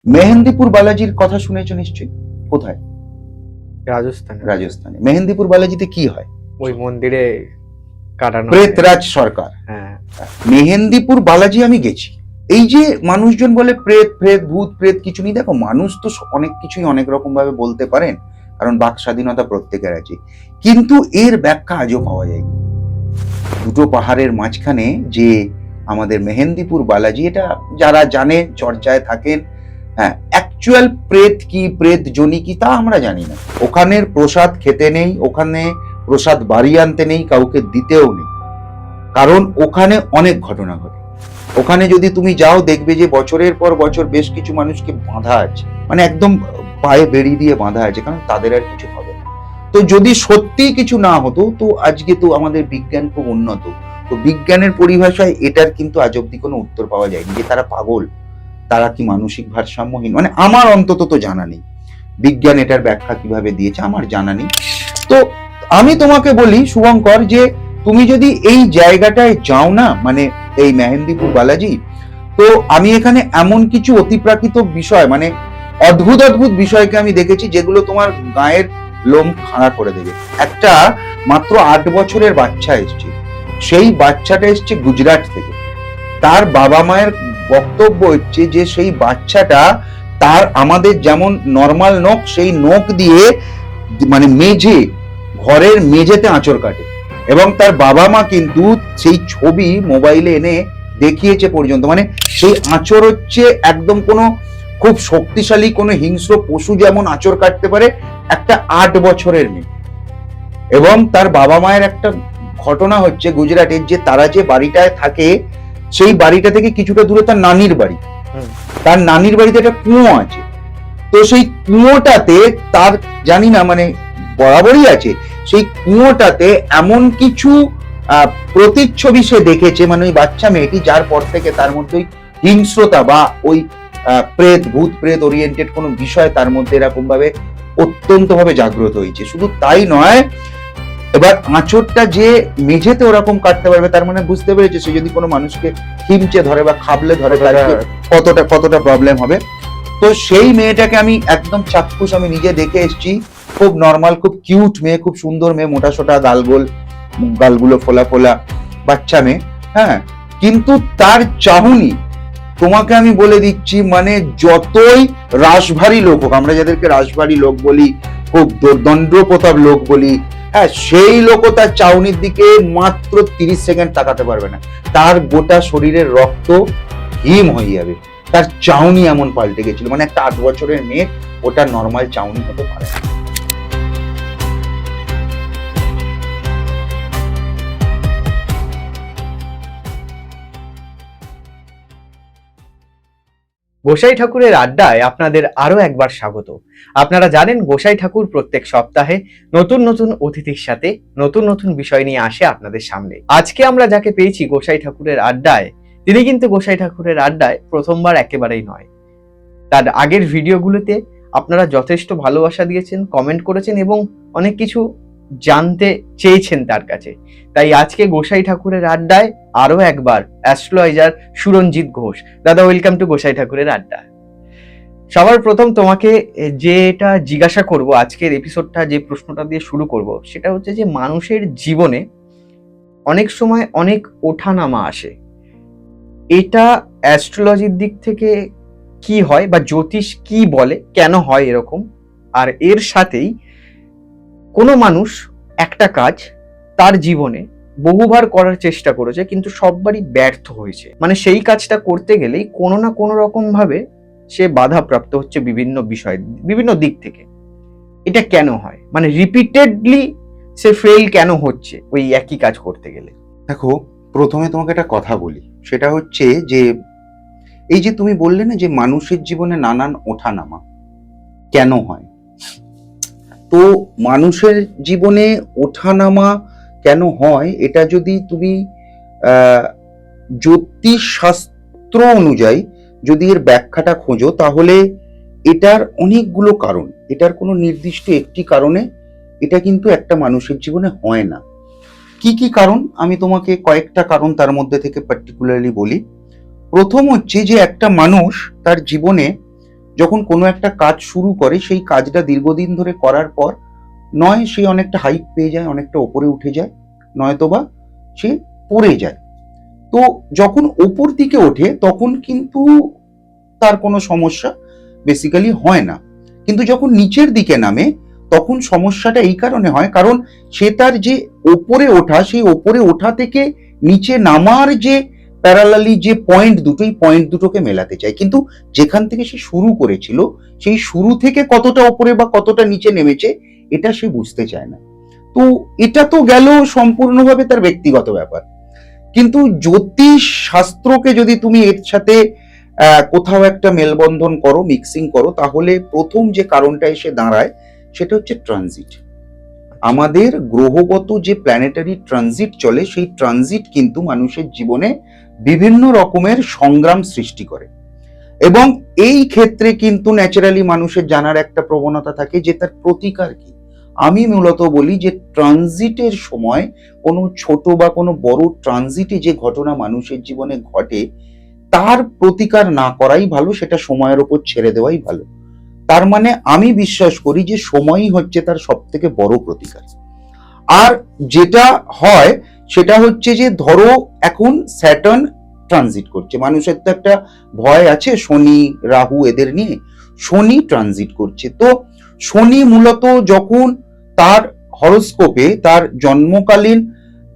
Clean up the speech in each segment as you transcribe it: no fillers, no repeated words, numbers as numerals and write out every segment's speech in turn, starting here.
মেহেন্দিপুর বালাজির কথা শুনেছো নিশ্চয়ই। কোথায়? রাজস্থানে। রাজস্থানে। মেহেন্দিপুর বালাজিতে কি হয়? ওই মন্দিরে কাটানো হয়। প্রেতরাজ সরকার। হ্যাঁ। মেহেন্দিপুর বালাজি আমি গেছি। এই যে মানুষজন বলে প্রেত প্রেত ভূত প্রেত কিছু নেই, দেখো মানুষ তো অনেক কিছুই অনেক রকম ভাবে বলতে পারেন, কারণ বাক স্বাধীনতা প্রত্যেকের আছে, কিন্তু এর ব্যাখ্যা আজও পাওয়া যায়নি। দুটো পাহাড়ের মাঝখানে যে আমাদের মেহেন্দিপুর বালাজি, এটা যারা জানে চর্চায় থাকেন, হ্যাঁ, অ্যাকচুয়াল প্রেত কি প্রেত জনি কি তা আমরা জানি না। ওখানের প্রসাদ খেতে নেই, ওখানে প্রসাদ বাড়ি আনতে নেই, কাউকে দিতেও নেই, কারণ ওখানে অনেক ঘটনা ঘটে। ওখানে যদি তুমি যাও দেখবে যে বছরের পর বছর বেশ কিছু মানুষকে বাঁধা আছে, মানে একদম পায়ে বেড়ি দিয়ে বাঁধা আছে, কারণ তাদের আর কিছু হবে না। তো যদি সত্যি কিছু না হতো, তো আজকে তো আমাদের বিজ্ঞান খুব উন্নত, তো বিজ্ঞানের পরিভাষায় এটার কিন্তু আজ অব্দি কোনো উত্তর পাওয়া যায়নি যে তারা পাগল, তারা কি মানসিক ভারসাম্যহীন, মানে আমার অন্তত তো জানা নেই বিজ্ঞান এটার ব্যাখ্যা কিভাবে দিয়েছে, আমার জানা নেই। তো আমি তোমাকে বলি শুভঙ্কর, যে তুমি যদি এই জায়গাটায় যাও না, মানে এই মেহেন্দিপুর বালাজি, তো আমি এখানে এমন কিছু অতিপ্রাকৃত বিষয়, মানে অদ্ভুত অদ্ভুত বিষয়কে আমি দেখেছি যেগুলো তোমার গায়ের লোম খাড়া করে দেবে। একটা মাত্র 8 বছরের বাচ্চা এসছে, সেই বাচ্চাটা এসছে গুজরাট থেকে। তার বাবা মায়ের বক্তব্য হচ্ছে যে সেই বাচ্চাটা, তার আমাদের যেমন নর্মাল নখ, সেই নখ দিয়ে মানে মেঝে, ঘরের মেঝেতে আঁচড় কাটে, এবং তার বাবা মা কিন্তু সেই ছবি মোবাইলে এনে দেখিয়েছে পর্যন্ত, মানে সেই আঁচড় হচ্ছে একদম কোনো খুব শক্তিশালী কোনো হিংস্র পশু যেমন আঁচড় কাটতে পারে, একটা 8 বছরের মেয়ে। এবং তার বাবা মায়ের একটা ঘটনা হচ্ছে গুজরাটের, যে তারা যে বাড়িটায় থাকে সেই বাড়িটা থেকে কিছুটা দূরে তার নানির বাড়ি, তার নানির বাড়িতে একটা কুয়ো আছে, তো সেই কুয়োটাতে তার জানি না মানে বরাবরই আছে, সেই কুয়োটাতে এমন কিছু প্রতিচ্ছবি সে দেখেছে, মানে ওই বাচ্চা মেয়েটি, যার পর থেকে তার মধ্যে ওই হিংস্রতা বা ওই প্রেত ভূত প্রেত ওরিয়েন্টেড কোনো বিষয় তার মধ্যে এরকম ভাবে অত্যন্ত ভাবে জাগ্রত হয়েছে। শুধু তাই নয়, এবার আঁচড়টা যে মেঝেতে ওরকম কাটতে পারবে, তার মানে বুঝতে পেরেছে সে যদি কোনো মানুষকে হিমচে ধরে বা খাবলে ধরে কতটা কতটা প্রবলেম হবে। তো সেই মেয়েটাকে আমি একদম চাক্ষুষ আমি নিজে দেখে এসেছি, খুব নর্মাল, খুব কিউট মেয়ে, খুব সুন্দর মেয়ে, মোটা সোটা গালগোল, গালগুলো ফোলা ফোলা বাচ্চা মেয়ে, হ্যাঁ, কিন্তু তার চাহনি তোমাকে আমি বলে দিচ্ছি, মানে যতই রাশভারী লোক হোক, আমরা যাদেরকে রাশভারী লোক বলি, খুব দণ্ড প্রতাপ লোক বলি, হ্যাঁ, সেই লোকও তার চাউনির দিকে মাত্র 30 সেকেন্ড তাকাতে পারবে না, তার গোটা শরীরের রক্ত হিম হয়ে যাবে। তার চাউনি এমন পাল্টে গেছিল, মানে একটা 8 বছরের মেয়ে ওটা নর্মাল চাউনি হতে পারে না। গোসাই ঠাকুরের আড্ডায় আপনাদের আরো একবার স্বাগত। আপনারা জানেন গোসাই ঠাকুর প্রত্যেক সপ্তাহে নতুন নতুন অতিথির সাথে নতুন নতুন বিষয় নিয়ে আসে আপনাদের সামনে। আজকে আমরা যাকে পেয়েছি গোসাই ঠাকুরের আড্ডায়, তিনি কিন্তু গোসাই ঠাকুরের আড্ডায় প্রথমবার একেবারেই নয়। তার আগের ভিডিওগুলোতে আপনারা যথেষ্ট ভালোবাসা দিয়েছেন, কমেন্ট করেছেন এবং অনেক কিছু জানতে চেয়েছেন তার কাছে। তাই আজকে গোসাই ঠাকুরের আড্ডায় আরো একবার অ্যাস্ট্রোলজার সুরঞ্জিত ঘোষ। দাদা, ওয়েলকাম টু গোসাই ঠাকুরের আড্ডা। সবার প্রথম তোমাকে যেটা জিজ্ঞাসা করব, আজকের এপিসোডটা যে প্রশ্নটা দিয়ে শুরু করব, সেটা হচ্ছে যে মানুষের জীবনে অনেক সময় অনেক ওঠানামা আসে, এটা অ্যাস্ট্রোলজির দিক থেকে কি হয় বা জ্যোতিষ কি বলে, কেন হয় এরকম? আর এর সাথেই কোনো মানুষ একটা কাজ তার জীবনে বহুবার করার চেষ্টা করেছে, কিন্তু সববারই ব্যর্থ হয়েছে, মানে সেই কাজটা করতে গেলেই কোনো না কোনো রকম ভাবে সে বাধাপ্রাপ্ত হচ্ছে বিভিন্ন বিষয়, বিভিন্ন দিক থেকে। এটা কেন হয়? মানে রিপিটেডলি সে ফেল কেন হচ্ছে ওই একই কাজ করতে গেলে? দেখো, প্রথমে তোমাকে একটা কথা বলি, সেটা হচ্ছে যে এই যে তুমি বললে না যে মানুষের জীবনে নানান ওঠানামা কেন হয়, তো মানুষের জীবনে ওঠানামা কেন হয়, এটা যদি তুমি জ্যোতিষ শাস্ত্র অনুযায়ী যদি এর ব্যাখ্যাটা খোঁজো, তাহলে এটার অনেকগুলো কারণ, এটার কোনো নির্দিষ্ট একটি কারণে এটা কিন্তু একটা মানুষের জীবনে হয় না। কি কি কারণ, আমি তোমাকে কয়েকটা কারণ তার মধ্যে থেকে পার্টিকুলারলি বলি। প্রথম হচ্ছে যে একটা মানুষ তার জীবনে যখন কোনো একটা কাজ শুরু করে সেই কাজটা দীর্ঘদিন ধরে করার পর নয় সে অনেকটা হাইপ পেয়ে যায়, অনেকটা ওপরে উঠে যায়, নয়তোবা সে পড়ে যায়। তো যখন ওপর দিকে ওঠে তখন কিন্তু তার কোনো সমস্যা বেসিক্যালি হয় না, কিন্তু যখন নিচের দিকে নামে তখন সমস্যাটা এই কারণে হয় কারণ সে তার যে ওপরে ওঠা, সেই ওপরে ওঠা থেকে নিচে নামার যে প্যারালালি যে পয়েন্ট দুটোই পয়েন্ট দুটোকে মেলাতে চায়, কিন্তু যেখান থেকে সে শুরু করেছিল সেই শুরু থেকে কতটা ওপরে বা কতটা নিচে নেমেছে এটা সে বুঝতে চায় না। তো এটা তো গেল সম্পূর্ণভাবে তার ব্যক্তিগত ব্যাপার, কিন্তু জ্যোতিষ শাস্ত্রকে যদি তুমি এর সাথে কোথাও একটা মেলবন্ধন করো, মিক্সিং করো, তাহলে প্রথম যে কারণটা এসে দাঁড়ায় সেটা হচ্ছে ট্রানজিট। আমাদের গ্রহগত যে প্ল্যানেটারি ট্রানজিট চলে সেই ট্রানজিট কিন্তু মানুষের জীবনে বিভিন্ন রকমের সংগ্রাম সৃষ্টি করে, এবং এই ক্ষেত্রে কিন্তু ন্যাচারালি মানুষের জানার একটা প্রবণতা থাকে যে তার প্রতিকার কি। আমি মূলত বলি যে ট্রানজিটের সময় কোনো ছোট বা কোনো বড় ট্রানজিটে যে ঘটনা মানুষের জীবনে ঘটে তার প্রতিকার না করাই ভালো, সেটা সময়ের ওপর ছেড়ে দেওয়াই ভালো। তার মানে আমি বিশ্বাস করি যে সময়ই হচ্ছে তার সব থেকে বড় প্রতিকার। আর যেটা হয় সেটা হচ্ছে যে ধরো এখন স্যাটার্ন ট্রানজিট করছে, মানুষের তো একটা ভয় আছে শনি রাহু এদের নিয়ে, শনি ট্রানজিট করছে। তো শনি মূলত যখন তার হরোস্কোপে তার জন্মকালীন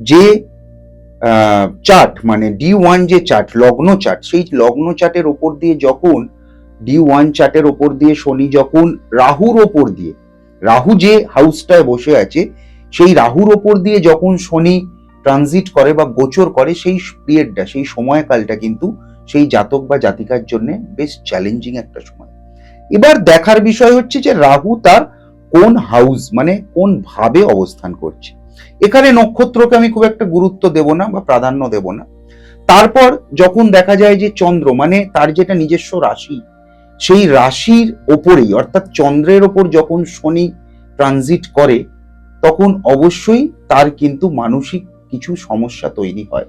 যে চার্ট মানে D1 যে চার্ট, লগ্ন চার্ট, সেই লগ্ন চার্টের ওপর দিয়ে যখন D1 চার্টের ওপর দিয়ে শনি যখন রাহুর ওপর দিয়ে, রাহু যে হাউসটায় বসে আছে সেই রাহুর ওপর দিয়ে যখন শনি ট্রানজিট করে বা গোচর করে, সেই পিরিয়ডটা সেই সময়কালটা কিন্তু সেই জাতক বা জাতিকার জন্য বেশ চ্যালেঞ্জিং একটা সময়। এবার দেখার বিষয় হচ্ছে যে রাহু তার কোন হাউস মানে কোন ভাবে অবস্থান করছে। এখানে নক্ষত্রকে আমি খুব একটা গুরুত্ব দেব না বা প্রাধান্য দেব না। তারপর যখন দেখা যায় যে চন্দ্র মানে তার যেটা নিজস্ব রাশি, সেই রাশির ওপরেই অর্থাৎ চন্দ্রের ওপর যখন শনি ট্রানজিট করে তখন অবশ্যই তার কিন্তু মানসিক কিছু সমস্যা তৈরি হয়।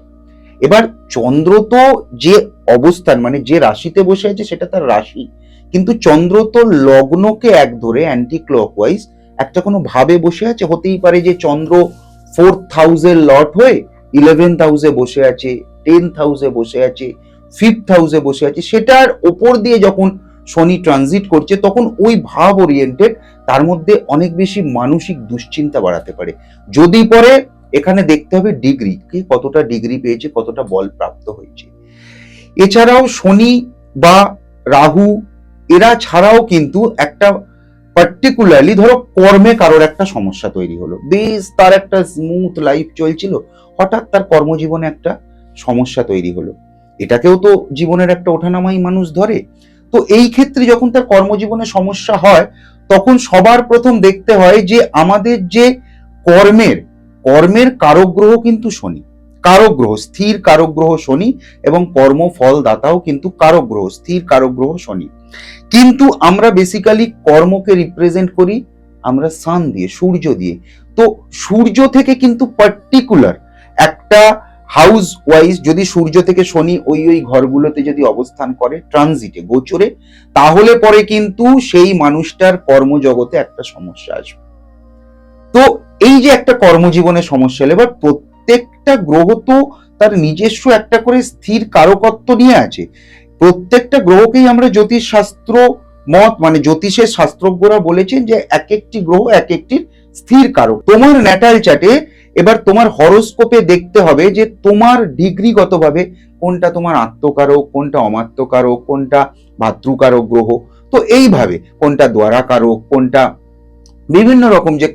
এবার চন্দ্র তো যে অবস্থান মানে যে রাশিতে বসে আছে সেটা তার রাশি, কিন্তু চন্দ্র তো লগ্নকে এক ধরে অ্যান্টি ক্লকওয়াইজ একটা কোনো ভাবে বসে আছে। হতেই পারে যে চন্দ্র 4th হাউসের লর্ড হয়ে 11th হাউসে বসে আছে, 10th হাউসে বসে আছে, 5th হাউসে বসে আছে, সেটার ওপর দিয়ে যখন শনি ট্রানজিট করছে তখন ওই ভাব ওরিয়েন্টেড তার মধ্যে অনেক বেশি মানসিক দুশ্চিন্তা বাড়াতে পারে। যদি পরে এখানে দেখতে হবে ডিগ্রি, কি কতটা ডিগ্রি পেয়েছে, কতটা বল প্রাপ্ত হয়েছে। এছাড়াও শনি বা রাহু এরা ছাড়াও কিন্তু একটা পার্টিকুলারলি ধরো কর্মে কারোর একটা সমস্যা তৈরি হলো, বেশ তার একটা স্মুথ লাইফ চলছিল, হঠাৎ তার কর্মজীবনে একটা সমস্যা তৈরি হলো, এটাকেও তো জীবনের একটা ওঠানামাই মানুষ ধরে। তো এই ক্ষেত্রে যখন তার কর্মজীবনে সমস্যা হয় তখন সবার প্রথম দেখতে হয় যে আমাদের যে কর্মের কারক গ্রহ কিন্তু শনি, কারক গ্রহ স্থির কারক গ্রহ শনি, এবং কর্মফল দাতাও কিন্তু কারক গ্রহ স্থির কারক গ্রহ শনি। কিন্তু আমরা বেসিক্যালি কর্মকে রিপ্রেজেন্ট করি আমরা সান দিয়ে, সূর্য দিয়ে। তো সূর্য থেকে কিন্তু পার্টিকুলার একটা হাউস ওয়াইজ যদি সূর্য থেকে শনি ওই ঘরগুলোতে যদি অবস্থান করে ট্রানজিটে গোচরে, তাহলে পরে কিন্তু সেই মানুষটার কর্মজগতে একটা সমস্যা আসবে। তো এই যে একটা কর্মজীবনে সমস্যা এলে, এবার প্রত্যেকটা গ্রহ তো তার নিজস্ব একটা করে স্থির কারকত্ব নিয়ে আছে। প্রত্যেকটা গ্রহকেই আমরা জ্যোতিষ শাস্ত্র মত মানে জ্যোতিষের শাস্ত্রজ্ঞরা বলেছেন যে এক একটি গ্রহ এক একটি স্থির কারক। তোমার ন্যাটাল চার্টে এবার তোমার হরোস্কোপে দেখতে হবে যে তোমার ডিগ্রিগতভাবে কোনটা তোমার আত্মকারক, কোনটা অমাত্যকারক, কোনটা ভাতৃকারক গ্রহ, তো এইভাবে কোনটা দ্বারাকারক, কোনটা বিভিন্ন রকম যে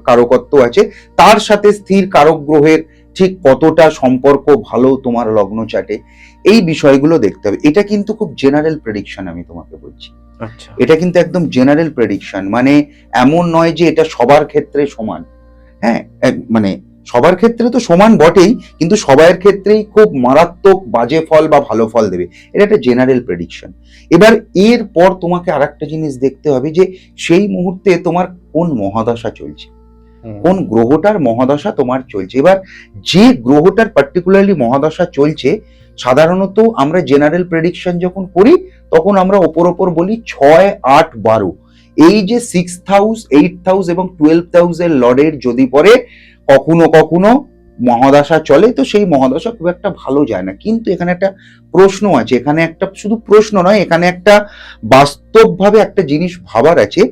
কারকত্ব আছে তার সাথে স্থির কারক গ্রহের ঠিক কতটা সম্পর্ক ভালো তোমার লগ্ন চার্টে, এই বিষয়গুলো দেখতে হবে। এটা কিন্তু খুব জেনারেল প্রেডিকশন আমি তোমাকে বলছি, আচ্ছা, এটা কিন্তু একদম জেনারেল প্রেডিকশন, মানে এমন নয় যে এটা সবার ক্ষেত্রে সমান। হ্যাঁ, মানে সবার ক্ষেত্রে তো সমান বটেই, কিন্তু সবার ক্ষেত্রেই খুব মারাত্মক বাজে ফল বা ভালো ফল দেবে, এটা একটা জেনারেল প্রেডিকশন। এবার এর পর তোমাকে আরেকটা জিনিস দেখতে হবে যে সেই মুহূর্তে তোমার কোন মহাদশা চলছে, কোন গ্রহটার মহাদশা তোমার চলছে। এবার যে গ্রহটার পার্টিকুলারলি মহাদশা চলছে সাধারণত আমরা জেনারেল প্রেডিকশন যখন করি তখন আমরা ওপর বলি 6, 8, 12, এই যে 6th হাউস, 8th হাউস এবং 12th হাউসের লর্ডের যদি পরে কখনো কখনো মহাদশা চলে, তো সেই মহাদশা খুব একটা ভালো যায় না। কিন্তু এখানে একটা প্রশ্ন আছে, এখানে একটা শুধু প্রশ্ন নয়, এখানে একটা বাস্তবভাবে একটা জিনিস ভাবার আছে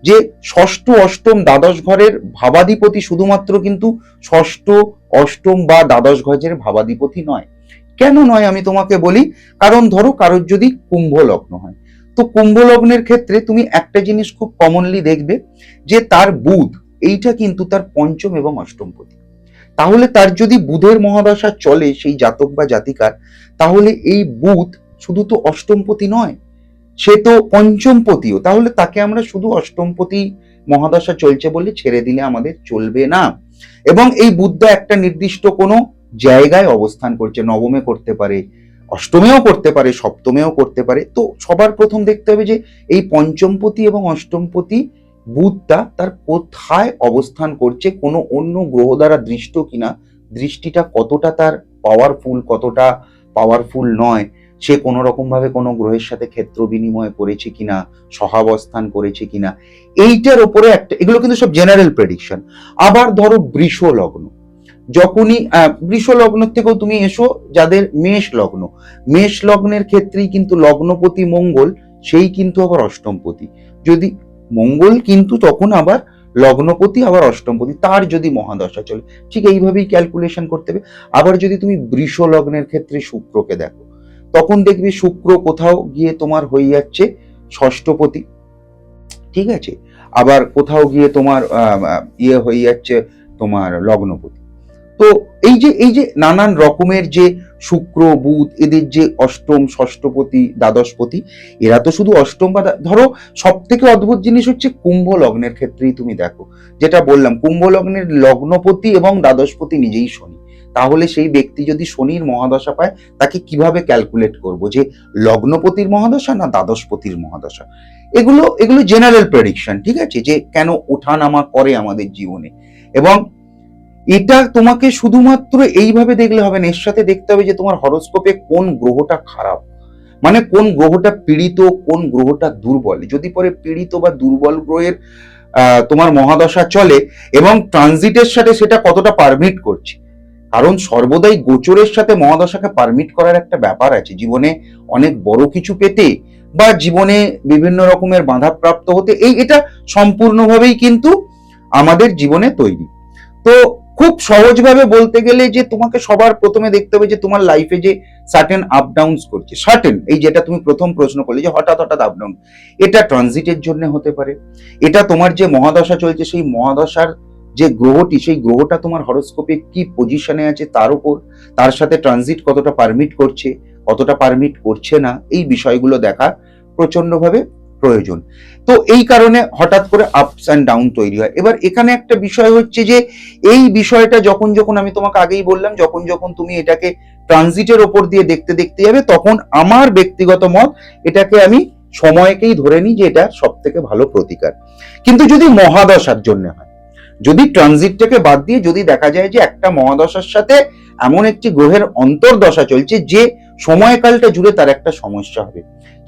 যে ষষ্ঠ, অষ্টম, দ্বাদশ ঘরের ভাবাধিপতি শুধুমাত্র কিন্তু ষষ্ঠ, অষ্টম বা দ্বাদশ ঘরের ভাবাধিপতি নয়। কেন নয় আমি তোমাকে বলি, কারণ ধরো কারোর যদি কুম্ভ লগ্ন হয়, তো কুম্ভ লগ্নের ক্ষেত্রে তুমি একটা জিনিস খুব কমনলি দেখবে যে তার বুধ এইটা কিন্তু তার পঞ্চম এবং অষ্টমপতি। তাহলে তার যদি বুধের মহাদশা চলে সেই জাতক বা জাতিকার, তাহলে এই বুধ শুধু তো অষ্টমপতি নয়, সে তো পঞ্চমপতিও। তাহলে তাকে আমরা শুধু অষ্টমপতি মহাদশা চলছে বলে ছেড়ে দিলে আমাদের চলবে না। এবং এই বুধটা একটা নির্দিষ্ট কোনো জায়গায় অবস্থান করছে, নবমে করতে পারে, অষ্টমেও করতে পারে, সপ্তমেও করতে পারে। তো সবার প্রথম দেখতে হবে যে এই পঞ্চমপতি এবং অষ্টমপতি বুধটা তার কোথায় অবস্থান করছে, কোনো অন্য গ্রহ দ্বারা দৃষ্ট কিনা, দৃষ্টিটা কতটা তার পাওয়ারফুল, কতটা পাওয়ারফুল নয়, সে কোনো রকম ভাবে কোনো গ্রহের সাথে ক্ষেত্র বিনিময় করেছে কিনা, সহাবস্থান করেছে কিনা, এইটার উপরে একটা, এগুলো কিন্তু সব জেনারেল প্রেডিকশন। আবার ধরো বৃষ লগ্ন, যখনই বৃষ লগ্ন থেকেও তুমি এসো যাদের মেষ লগ্ন, মেষ লগ্নের ক্ষেত্রেই কিন্তু লগ্নপতি মঙ্গল, সেই কিন্তু আবার অষ্টমপতি। যদি মঙ্গল কিন্তু তখন আবার লগ্নপতি আবার অষ্টমপতি, তার যদি মহাদশা চলে, ঠিক এইভাবেই ক্যালকুলেশন করতে হবে। আবার যদি তুমি বৃষ লগ্নের ক্ষেত্রে শুক্রকে দেখো, তখন দেখবে শুক্র কোথাও গিয়ে তোমার হয়ে যাচ্ছে ষষ্ঠপতি, ঠিক আছে, আবার কোথাও গিয়ে তোমার ইয়ে হয়ে যাচ্ছে তোমার লগ্নপতি। তো এই যে নানান রকমের যে শুক্র, বুধ, এদের যে অষ্টম, ষষ্ঠপতি, দ্বাদশপতি, এরা তো শুধু অষ্টম বা ধরো সব থেকে অদ্ভুত জিনিস হচ্ছে কুম্ভ লগ্নের ক্ষেত্রেই তুমি দেখো, যেটা বললাম কুম্ভ লগ্নের লগ্নপতি এবং দ্বাদশপতি নিজেই শনি। তাহলে সেই ব্যক্তি যদি শনির মহাদশা পায়, তাকে কিভাবে ক্যালকুলেট করব যে লগ্নপতির মহাদশা না দ্বাদশপতির মহাদশা? এগুলো জেনারেল প্রেডিকশন, ঠিক আছে, যে কেন ওঠানামা করে আমাদের জীবনে। এবং এটা তোমাকে শুধুমাত্র এইভাবে দেখলে হবে না, এর সাথে দেখতে হবে যে তোমার হরোস্কোপে কোন গ্রহটা খারাপ, মানে কোন গ্রহটা পীড়িত, কোন গ্রহটা দুর্বল। যদি পরে পীড়িত বা দুর্বল গ্রহের তোমার মহাদশা চলে এবং ট্রানজিটের সাথে সেটা কতটা পারমিট করছে, কারণ সর্বদাই গোচরের সাথে মহাদশাকে পারমিট করার একটা ব্যাপার আছে, জীবনে অনেক বড় কিছু পেতে বা জীবনে বিভিন্ন রকমের বাধাপ্রাপ্ত হতে, এটা সম্পূর্ণভাবেই কিন্তু আমাদের জীবনে তৈরি। তো খুব সহজভাবে বলতে গেলে যে তোমাকে সবার প্রথমে দেখতে হবে যে তোমার লাইফে যে সার্টেন আপ ডাউনস করছে, সার্টেন, এই যেটা তুমি প্রথম প্রশ্ন করলে যে হঠাৎ হঠাৎ আপ ডাউন, এটা ট্রানজিটের জন্য হতে পারে। এটা তোমার যে মহাদশা চলছে সেই মহাদশার যে গ্রহটি, সেই গ্রহটা তোমার হরোস্কোপে কি পজিশনে আছে তার উপর, তার সাথে ট্রানজিট কতটা পারমিট করছে, কতটা পারমিট করছে না, এই বিষয়গুলো দেখা প্রচন্ডভাবে প্রয়োজন। তো এই কারণে হঠাৎ করে আপস অ্যান্ড ডাউন তৈরি হয়। এবার এখানে একটা বিষয় হচ্ছে যে এই বিষয়টা যখন আমি তোমাকে আগেই বললাম, যখন তুমি এটাকে ট্রানজিটের ওপর দিয়ে দেখতে দেখতে যাবে, তখন আমার ব্যক্তিগত মত এটাকে আমি সময়কেই ধরে নিই যে এটা সব থেকে ভালো প্রতিকার। কিন্তু যদি মহাদশার জন্য হয়, যদি ট্রানজিটটাকে বাদ দিয়ে যদি দেখা যায় যে একটা মহাদশার সাথে এমন একটি গ্রহের অন্তর্দশা চলছে যে সময়কালটা জুড়ে তার একটা সমস্যা হবে,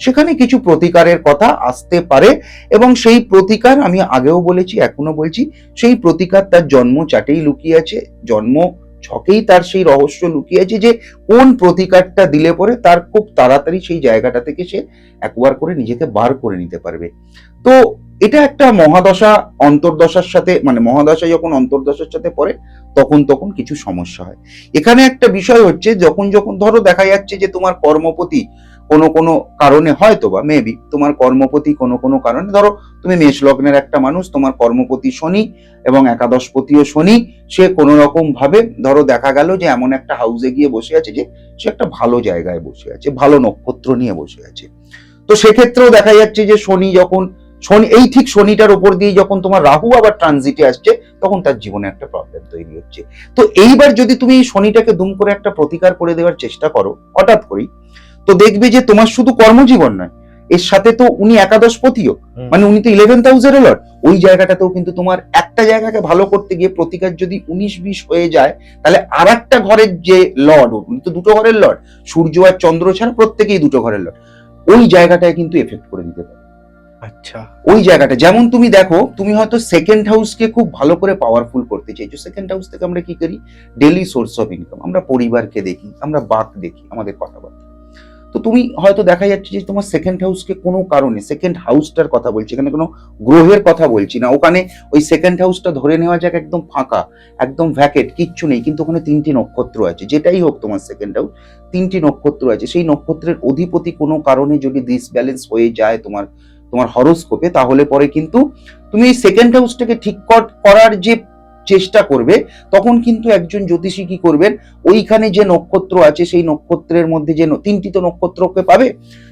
সেখানে কিছু প্রতিকারের কথা আসতে পারে। এবং সেই প্রতিকার আমি আগেও বলেছি, এখনো বলছি, সেই প্রতিকার তার জন্ম চাটেই লুকিয়ে আছে, জন্ম ছকেই তার সেই রহস্য লুকিয়ে আছে যে কোন প্রতিকারটা দিলে পরে তার খুব তাড়াতাড়ি সেই জায়গাটা থেকে সে একবার করে নিজেকে বার করে নিতে পারবে। তো এটা একটা মহাদশা অন্তর্দশার সাথে, মানে মহাদশা যখন অন্তর্দশার সাথে পড়ে তখন কিছু সমস্যা হয়। এখানে একটা বিষয় হচ্ছে যখন ধরো দেখা যাচ্ছে যে তোমার কর্মপতি কোনো কারণে, হয়তো বা মেবি তোমার কর্মপতি কোনো কারণে, ধরো তুমি মেষ লগ্নের একটা মানুষ, তোমার কর্মপতি শনি এবং একাদশপতিও শনি, সে কোনো রকম ভাবে ধরো দেখা গেল যে এমন একটা হাউসে গিয়ে বসে আছে যে সে একটা ভালো জায়গায় বসে আছে, ভালো নক্ষত্র নিয়ে বসে আছে। তো সেক্ষেত্রেও দেখা যাচ্ছে যে শনি এই ঠিক শনিটার উপর দিয়ে যখন তোমার রাহু আবার ট্রানজিটে আসছে, তখন তার জীবনে একটা প্রবলেম তৈরি হচ্ছে। তো এইবার যদি তুমি এই শনিটাকে দুম করে একটা প্রতিকার করে দেওয়ার চেষ্টা করো হঠাৎ করেই, তো দেখবে যে তোমার শুধু কর্মজীবন নয়, এর সাথে তো উনি একাদশপতিও, মানে উনি তো 11th হাউসের লর্ড। ওই জায়গাটাতেও কিন্তু তোমার একটা জায়গাকে ভালো করতে গিয়ে প্রতিকার যদি 19-20 হয়ে যায়, তাহলে আর একটা ঘরের যে লর্ড, উনি তো দুটো ঘরের লর্ড, সূর্য আর চন্দ্র ছাড়া প্রত্যেকেই দুটো ঘরের লর্ড, ওই জায়গাটায় কিন্তু এফেক্ট করে দিতে পারে। আচ্ছা, ওই জায়গাটা যেমন তুমি দেখো, তুমি হয়তো সেকেন্ড হাউসকে খুব ভালো করে পাওয়ারফুল করতে চাইছো। সেকেন্ড হাউস থেকে আমরা কি করি? ডেইলি সোর্স অফ ইনকাম, আমরা পরিবারকে দেখি, আমরা বাক দেখি, আমাদের কথাবার্তা। তো তুমি হয়তো দেখা যাচ্ছে যে তোমার সেকেন্ড হাউসকে কোনো কারণে, সেকেন্ড হাউসটার কথা বলছি, এখানে কোনো গ্রহের কথা বলছি না, ওখানে ওই সেকেন্ড হাউসটা ধরে নেওয়া যাক একদম ফাঁকা, একদম ভ্যাকেট, কিচ্ছু নেই, কিন্তু ওখানে 3টি নক্ষত্র আছে। যেটাই হোক তোমার সেকেন্ড হাউস, 3টি নক্ষত্র আছে, সেই নক্ষত্রের অধিপতি কোনো কারণে যদি ডিসব্যালেন্স হয়ে যায় তোমার তোমার হরোস্কোপে, তাহলে পরে কিন্তু তুমি এই সেকেন্ড হাউসটাকে ঠিক করার যে চেষ্টা করবে, তখন কিন্তু একজন জ্যোতিষী কি করবেন, ওইখানে যে নক্ষত্র আছে সেই নক্ষত্রের মধ্যে যে 3টি তো নক্ষত্রকে পাবে,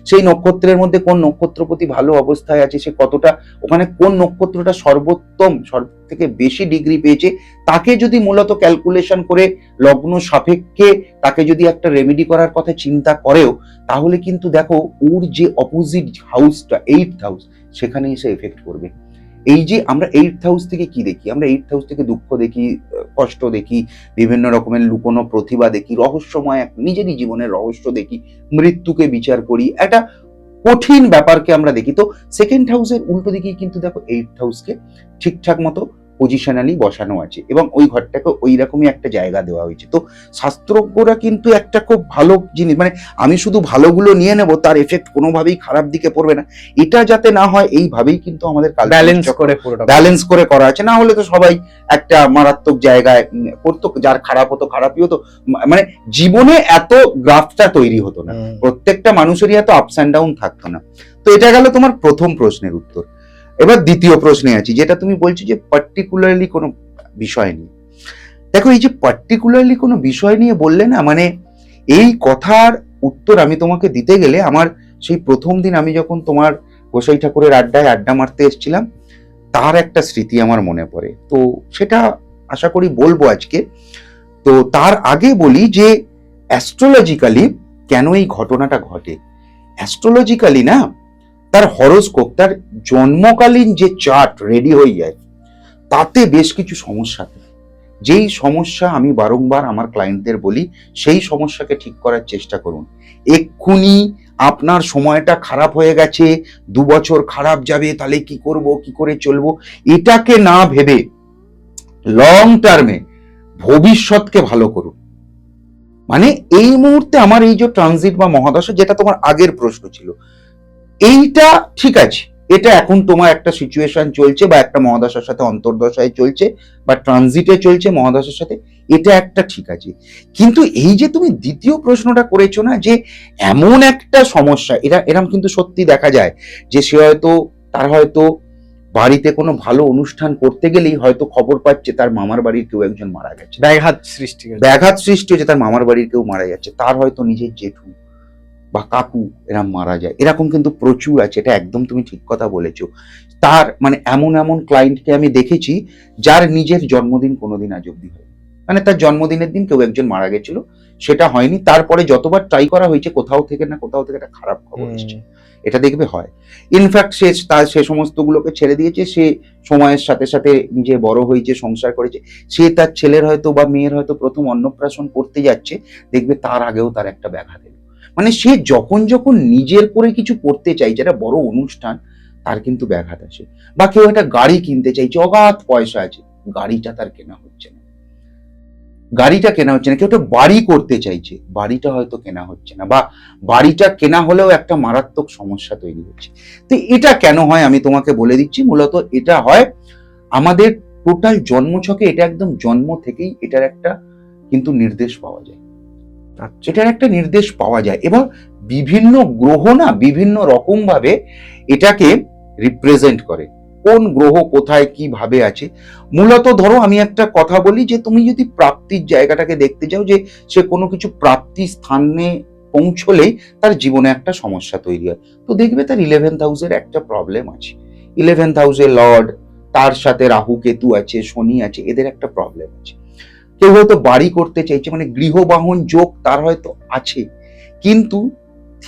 সেই নক্ষত্রের মধ্যে কোন নক্ষত্রপতি ভালো অবস্থায় আছে, সে কতটা, ওখানে কোন নক্ষত্রটা সর্বোত্তম, সব থেকে বেশি ডিগ্রি পেয়েছে, তাকে যদি মূলত ক্যালকুলেশন করে লগ্ন সাপেক্ষে তাকে যদি একটা রেমেডি করার কথা চিন্তা করেও, তাহলে কিন্তু দেখো ওর যে অপোজিট হাউসটা 8th হাউস, সেখানে এসে এফেক্ট করবে। এই যে আমরা 8th হাউস থেকে কি দেখি, আমরা 8th হাউস থেকে দুঃখ দেখি, কষ্ট দেখি, বিভিন্ন রকমের লুকোনো প্রতিভা দেখি, রহস্যময় নিজেরই জীবনের রহস্য দেখি, মৃত্যুকে বিচার করি, একটা কঠিন ব্যাপারকে আমরা দেখি। তো সেকেন্ড হাউসের উল্টো দিকেই কিন্তু দেখো 8th হাউসকে ঠিকঠাক মতো পজিশনালি বসানো আছে, এবং ওই ঘরটাকে ওই রকমই একটা জায়গা দেওয়া হয়েছে। তো শাস্ত্রজ্ঞরা কিন্তু একটা খুব ভালো জিনিস, মানে আমি শুধু ভালোগুলো নিয়ে নেব, তার এফেক্ট কোনোভাবেই খারাপ দিকে পড়বে না, এটা যাতে না হয় এইভাবেই কিন্তু আমাদের ব্যালেন্স করে করা আছে। না হলে তো সবাই একটা মারাত্মক জায়গায় করতো, যার খারাপ হতো খারাপই হতো, মানে জীবনে এত গ্রাফটা তৈরি হতো না, প্রত্যেকটা মানুষেরই এত আপস অ্যান্ড ডাউন থাকতো না। তো এটা গেল তোমার প্রথম প্রশ্নের উত্তর। এবার দ্বিতীয় প্রশ্নে আছি, যেটা তুমি বলছো যে পার্টিকুলারলি কোনো বিষয় নিয়ে। দেখো, এই যে পার্টিকুলারলি কোনো বিষয় নিয়ে বললে না, মানে এই কথার উত্তর আমি তোমাকে দিতে গেলে, আমার সেই প্রথম দিন আমি যখন তোমার গোসাই ঠাকুরের আড্ডায় আড্ডা মারতে এসেছিলাম, তার একটা স্মৃতি আমার মনে পড়ে। তো সেটা আশা করি বলবো আজকে। তো তার আগে বলি যে অ্যাস্ট্রোলজিক্যালি কেন এই ঘটনাটা ঘটে। অ্যাস্ট্রোলজিক্যালি না, তার হরোস্কোপ, তার জন্মকালীন যে চার্ট রেডি হয়ে যায়, তাতে বেশ কিছু সমস্যা থাকে। যেই সমস্যা আমি বারংবার আমার ক্লায়েন্টদের বলি, সেই সমস্যাকে ঠিক করার চেষ্টা করুন। এক্ষুনি আপনার সময়টা খারাপ হয়ে গেছে, 2 বছর খারাপ যাবে, তাহলে কি করব, কি করে চলবো, এটাকে না ভেবে লং টার্মে ভবিষ্যৎকে ভালো করুন। মানে এই মুহূর্তে আমার এই যে ট্রানজিট বা মহাদশা, যেটা তোমার আগের প্রশ্ন ছিল, এইটা ঠিক আছে, এটা এখন তোমার একটা সিচুয়েশন চলছে, বা একটা মহাদশার সাথে অন্তর্দশায় চলছে, বা ট্রানজিটে চলছে মহাদশার সাথে, এটা একটা ঠিক আছে। কিন্তু এই যে তুমি দ্বিতীয় প্রশ্নটা করেছো না, যে এমন একটা সমস্যা, এরকম কিন্তু সত্যি দেখা যায় যে সে হয়তো, তার হয়তো বাড়িতে কোনো ভালো অনুষ্ঠান করতে গেলেই হয়তো খবর পাচ্ছে তার মামার বাড়ির কেউ একজন মারা গেছে, ব্যাঘাত সৃষ্টি হচ্ছে, তার মামার বাড়ির কেউ মারা যাচ্ছে, তার হয়তো নিজের জেঠু বা কাকু এরম মারা যায়, এরকম কিন্তু প্রচুর আছে। এটা একদম তুমি ঠিক কথা বলেছো। তার মানে এমন এমন ক্লায়েন্টকে আমি দেখেছি যার নিজের জন্মদিন কোনোদিন আজ অব্দি হয়, মানে তার জন্মদিনের দিন কেউ একজন মারা গেছিল, সেটা হয়নি, তারপরে যতবার ট্রাই করা হয়েছে কোথাও থেকে না কোথাও থেকে একটা খারাপ খবর এসছে, এটা দেখবে হয়। ইনফ্যাক্ট সে সমস্তগুলোকে ছেড়ে দিয়েছে, সে সময়ের সাথে সাথে নিজে বড় হয়েছে, সংসার করেছে, সে তার ছেলের হয়তো বা মেয়ের হয়তো প্রথম অন্নপ্রাশন করতে যাচ্ছে, দেখবে তার আগেও তার একটা ব্যাঘাত এলো। মানে সে যখন যখন নিজের করে কিছু করতে চাই, যেটা বড় অনুষ্ঠান, তার কিন্তু ব্যাঘাত আসে। বা কেউ একটা গাড়ি কিনতে চাইছে, অগাধ পয়সা আছে, গাড়িটা তার কেনা হচ্ছে না, কেউ একটা বাড়ি করতে চাইছে, বাড়িটা হয়তো কেনা হচ্ছে না, বা বাড়িটা কেনা হলেও একটা মারাত্মক সমস্যা তৈরি হচ্ছে। তো এটা কেন হয় আমি তোমাকে বলে দিচ্ছি। মূলত এটা হয় আমাদের টোটাল জন্মছকে, এটা একদম জন্ম থেকেই এটার একটা কিন্তু নির্দেশ পাওয়া যায়, এটার একটা নির্দেশ পাওয়া যায়। এবং বিভিন্ন গ্রহ না বিভিন্ন রকম ভাবে এটাকে রিপ্রেজেন্ট করে, কোন গ্রহ কোথায় কিভাবে আছে। মূলত ধরো আমি একটা কথা বলি, যে তুমি যদি প্রাপ্তির জায়গাটাকে দেখতে চাও, যে সে কোনো কিছু প্রাপ্তি স্থানে পৌঁছলেই তার জীবনে একটা সমস্যা তৈরি হয়, তো দেখবে তার 11th হাউসের একটা প্রবলেম আছে। 11th হাউসের লর্ড, তার সাথে রাহু কেতু আছে, শনি আছে, এদের একটা প্রবলেম আছে। কেউ হয়তো বাড়ি করতে চাইছে, মানে গৃহবাহন যোগ তার হয়তো আছে, কিন্তু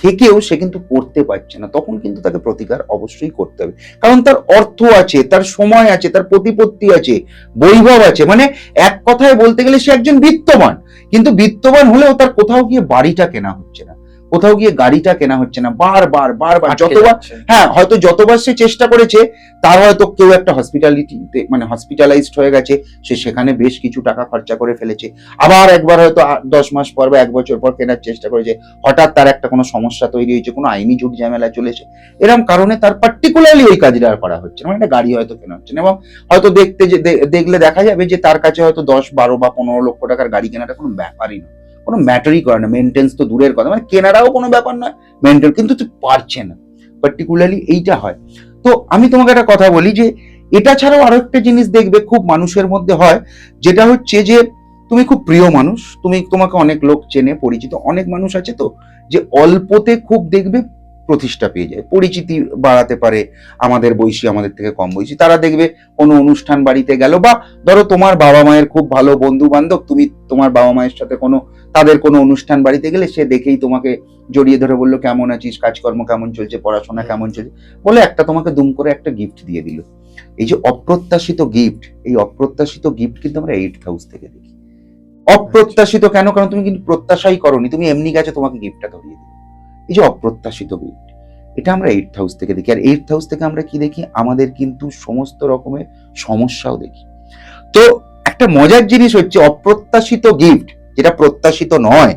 থেকেও সে কিন্তু করতে পারছে না, তখন কিন্তু তাকে প্রতিকার অবশ্যই করতে হবে। কারণ তার অর্থ আছে, তার সময় আছে, তার প্রতিপত্তি আছে, বৈভব আছে, মানে এক কথায় বলতে গেলে সে একজন বিত্তবান। কিন্তু বিত্তবান হলেও তার কোথাও গিয়ে বাড়িটা কেনা হচ্ছে না, কোথাও গিয়ে গাড়িটা কেনা হচ্ছে না, বারবার বারবার আটকে যতবার, যাচ্ছে। হ্যাঁ হয়তো যতবার সে চেষ্টা করেছে, তার হয়তো কেউ একটা হসপিটালিটিতে মানে হসপিটালাইজড হয়ে গেছে, সে সেখানে বেশ কিছু টাকা খরচা করে ফেলেছে। আবার একবার হয়তো 10 মাস পর বা 1 বছর পর কেনার চেষ্টা করেছে, হঠাৎ তার একটা কোনো সমস্যা তৈরি হয়েছে, কোনো আইনি ঝুট ঝামেলা চলেছে, এরকম কারণে তার পার্টিকুলারলি ওই কাজটা আর করা হচ্ছে না, মানে একটা গাড়ি হয়তো কেনা হচ্ছে না। এবং হয়তো দেখলে দেখা যাবে যে তার কাছে হয়তো 10, 12 বা 15 লক্ষ টাকার গাড়ি কেনাটা কোনো ব্যাপারই না, কোনো ম্যাটারই করে না, মেনটেন্স তো দূরের কথা, মানে কেনাটাও কোনো ব্যাপার নয়, মেনটেন কিন্তু তুই পারছে না, পার্টিকুলারলি এইটা হয়। তো আমি তোমাকে একটা কথা বলি যে এটা ছাড়াও আরো একটা জিনিস দেখবে খুব মানুষের মধ্যে হয়, যেটা হচ্ছে যে তুমি খুব প্রিয় মানুষ, তোমাকে অনেক লোক চেনে, পরিচিত অনেক মানুষ আছে, তো যে অল্পতে খুব দেখবে প্রতিষ্ঠা পেয়ে যায়, পরিচিতি বাড়াতে পারে, আমাদের বয়সী, আমাদের থেকে কম বয়সী, তারা দেখবে কোনো অনুষ্ঠান বাড়িতে গেল, বা ধরো তোমার বাবা মায়ের খুব ভালো বন্ধু বান্ধব, তুমি তোমার বাবা মায়ের সাথে তাদের কোনো অনুষ্ঠান বাড়িতে গেলে সে দেখেই তোমাকে জড়িয়ে ধরে বললো কেমন আছিস, কাজকর্ম কেমন চলছে, পড়াশোনা কেমন চলছে, বলে একটা তোমাকে দুম করে একটা গিফট দিয়ে দিল। এই যে অপ্রত্যাশিত গিফট, এই অপ্রত্যাশিত গিফট কিন্তু আমরা 8th হাউস থেকে দেখি। অপ্রত্যাশিত কেন? কারণ তুমি কিন্তু প্রত্যাশাই করনি, তুমি এমনি গেছো, তোমাকে গিফটটা ধরিয়ে দিল। এই যে অপ্রত্যাশিত গিফট, এটা আমরা 8th হাউস থেকে দেখি। আর 8th হাউস থেকে আমরা কি দেখি? আমাদের কিন্তু সমস্ত রকমের সমস্যাও দেখি। তো একটা মজার জিনিস হচ্ছে অপ্রত্যাশিত গিফট, যেটা প্রত্যাশিত নয়,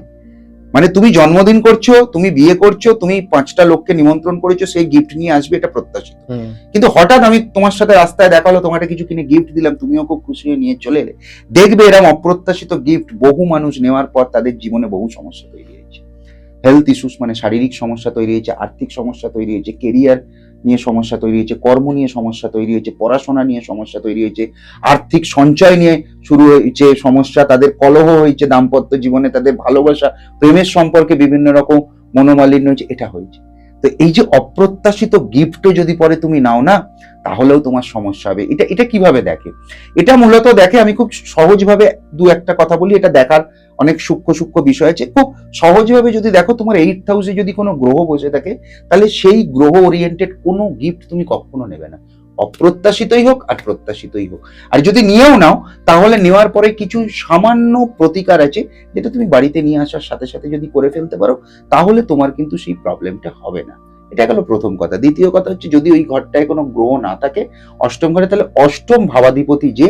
মানে তুমি জন্মদিন করছো, তুমি বিয়ে করছো, তুমি 5টা লোককে নিমন্ত্রণ করেছো, সেই গিফট নিয়ে আসবে, এটা প্রত্যাশিত। কিন্তু হঠাৎ আমি তোমার সাথে রাস্তায় দেখা হলো, তোমাকে কিছু কিনে গিফট দিলাম, তুমিও খুব খুশি হয়ে নিয়ে চলে এলে, দেখবে এরকম অপ্রত্যাশিত গিফট বহু মানুষ নেওয়ার পর তাদের জীবনে বহু সমস্যা তৈরি হয়েছে, হেলথ ইস্যুস, মানে শারীরিক সমস্যা তৈরি হয়েছে, আর্থিক সমস্যা তৈরি হয়েছে, কেরিয়ার নিয়ে সমস্যা তৈরি হয়েছে, কর্ম নিয়ে সমস্যা তৈরি হয়েছে, পড়াশোনা নিয়ে সমস্যা তৈরি হয়েছে, আর্থিক সঞ্চয় নিয়ে শুরু হয়েছে সমস্যা, তাদের কলহ হয়েছে দাম্পত্য জীবনে, তাদের ভালোবাসা প্রেমের সম্পর্কে বিভিন্ন রকম মনোমালিন্য হয়েছে, এটা হয়েছে। তো এই যে অপ্রত্যাশিত গিফটও যদি পরে তুমি নাও না, তাহলেও তোমার সমস্যা হবে। এটা এটা কিভাবে দেখে? এটা মূলত দেখে, আমি খুব সহজভাবে দু একটা কথা বলি, এটা দেখার অনেক সূক্ষ্ম সূক্ষ্ম বিষয় আছে। খুব সহজভাবে যদি দেখো, তোমার 8th হাউসে যদি কোনো গ্রহ বসে থাকে, তাহলে সেই গ্রহ ওরিয়েন্টেড কোনো গিফট তুমি কখনো নেবে না, অপ্রত্যাশিতই হোক আর প্রত্যাশিতই হোক। আর যদি নিয়েও নাও, তাহলে নেওয়ার পরে কিছু সামান্য প্রতিকার আছে, যেটা তুমি বাড়িতে নিয়ে আসার সাথে সাথে যদি করে ফেলতে পারো, তাহলে তোমার কিন্তু সেই প্রবলেমটা হবে না। এটা গেল প্রথম কথা। দ্বিতীয় কথা হচ্ছে, যদি ওই ঘরটায় কোনো গ্রহ না থাকে অষ্টম ঘরে, তাহলে অষ্টম ভাবাধিপতি যে,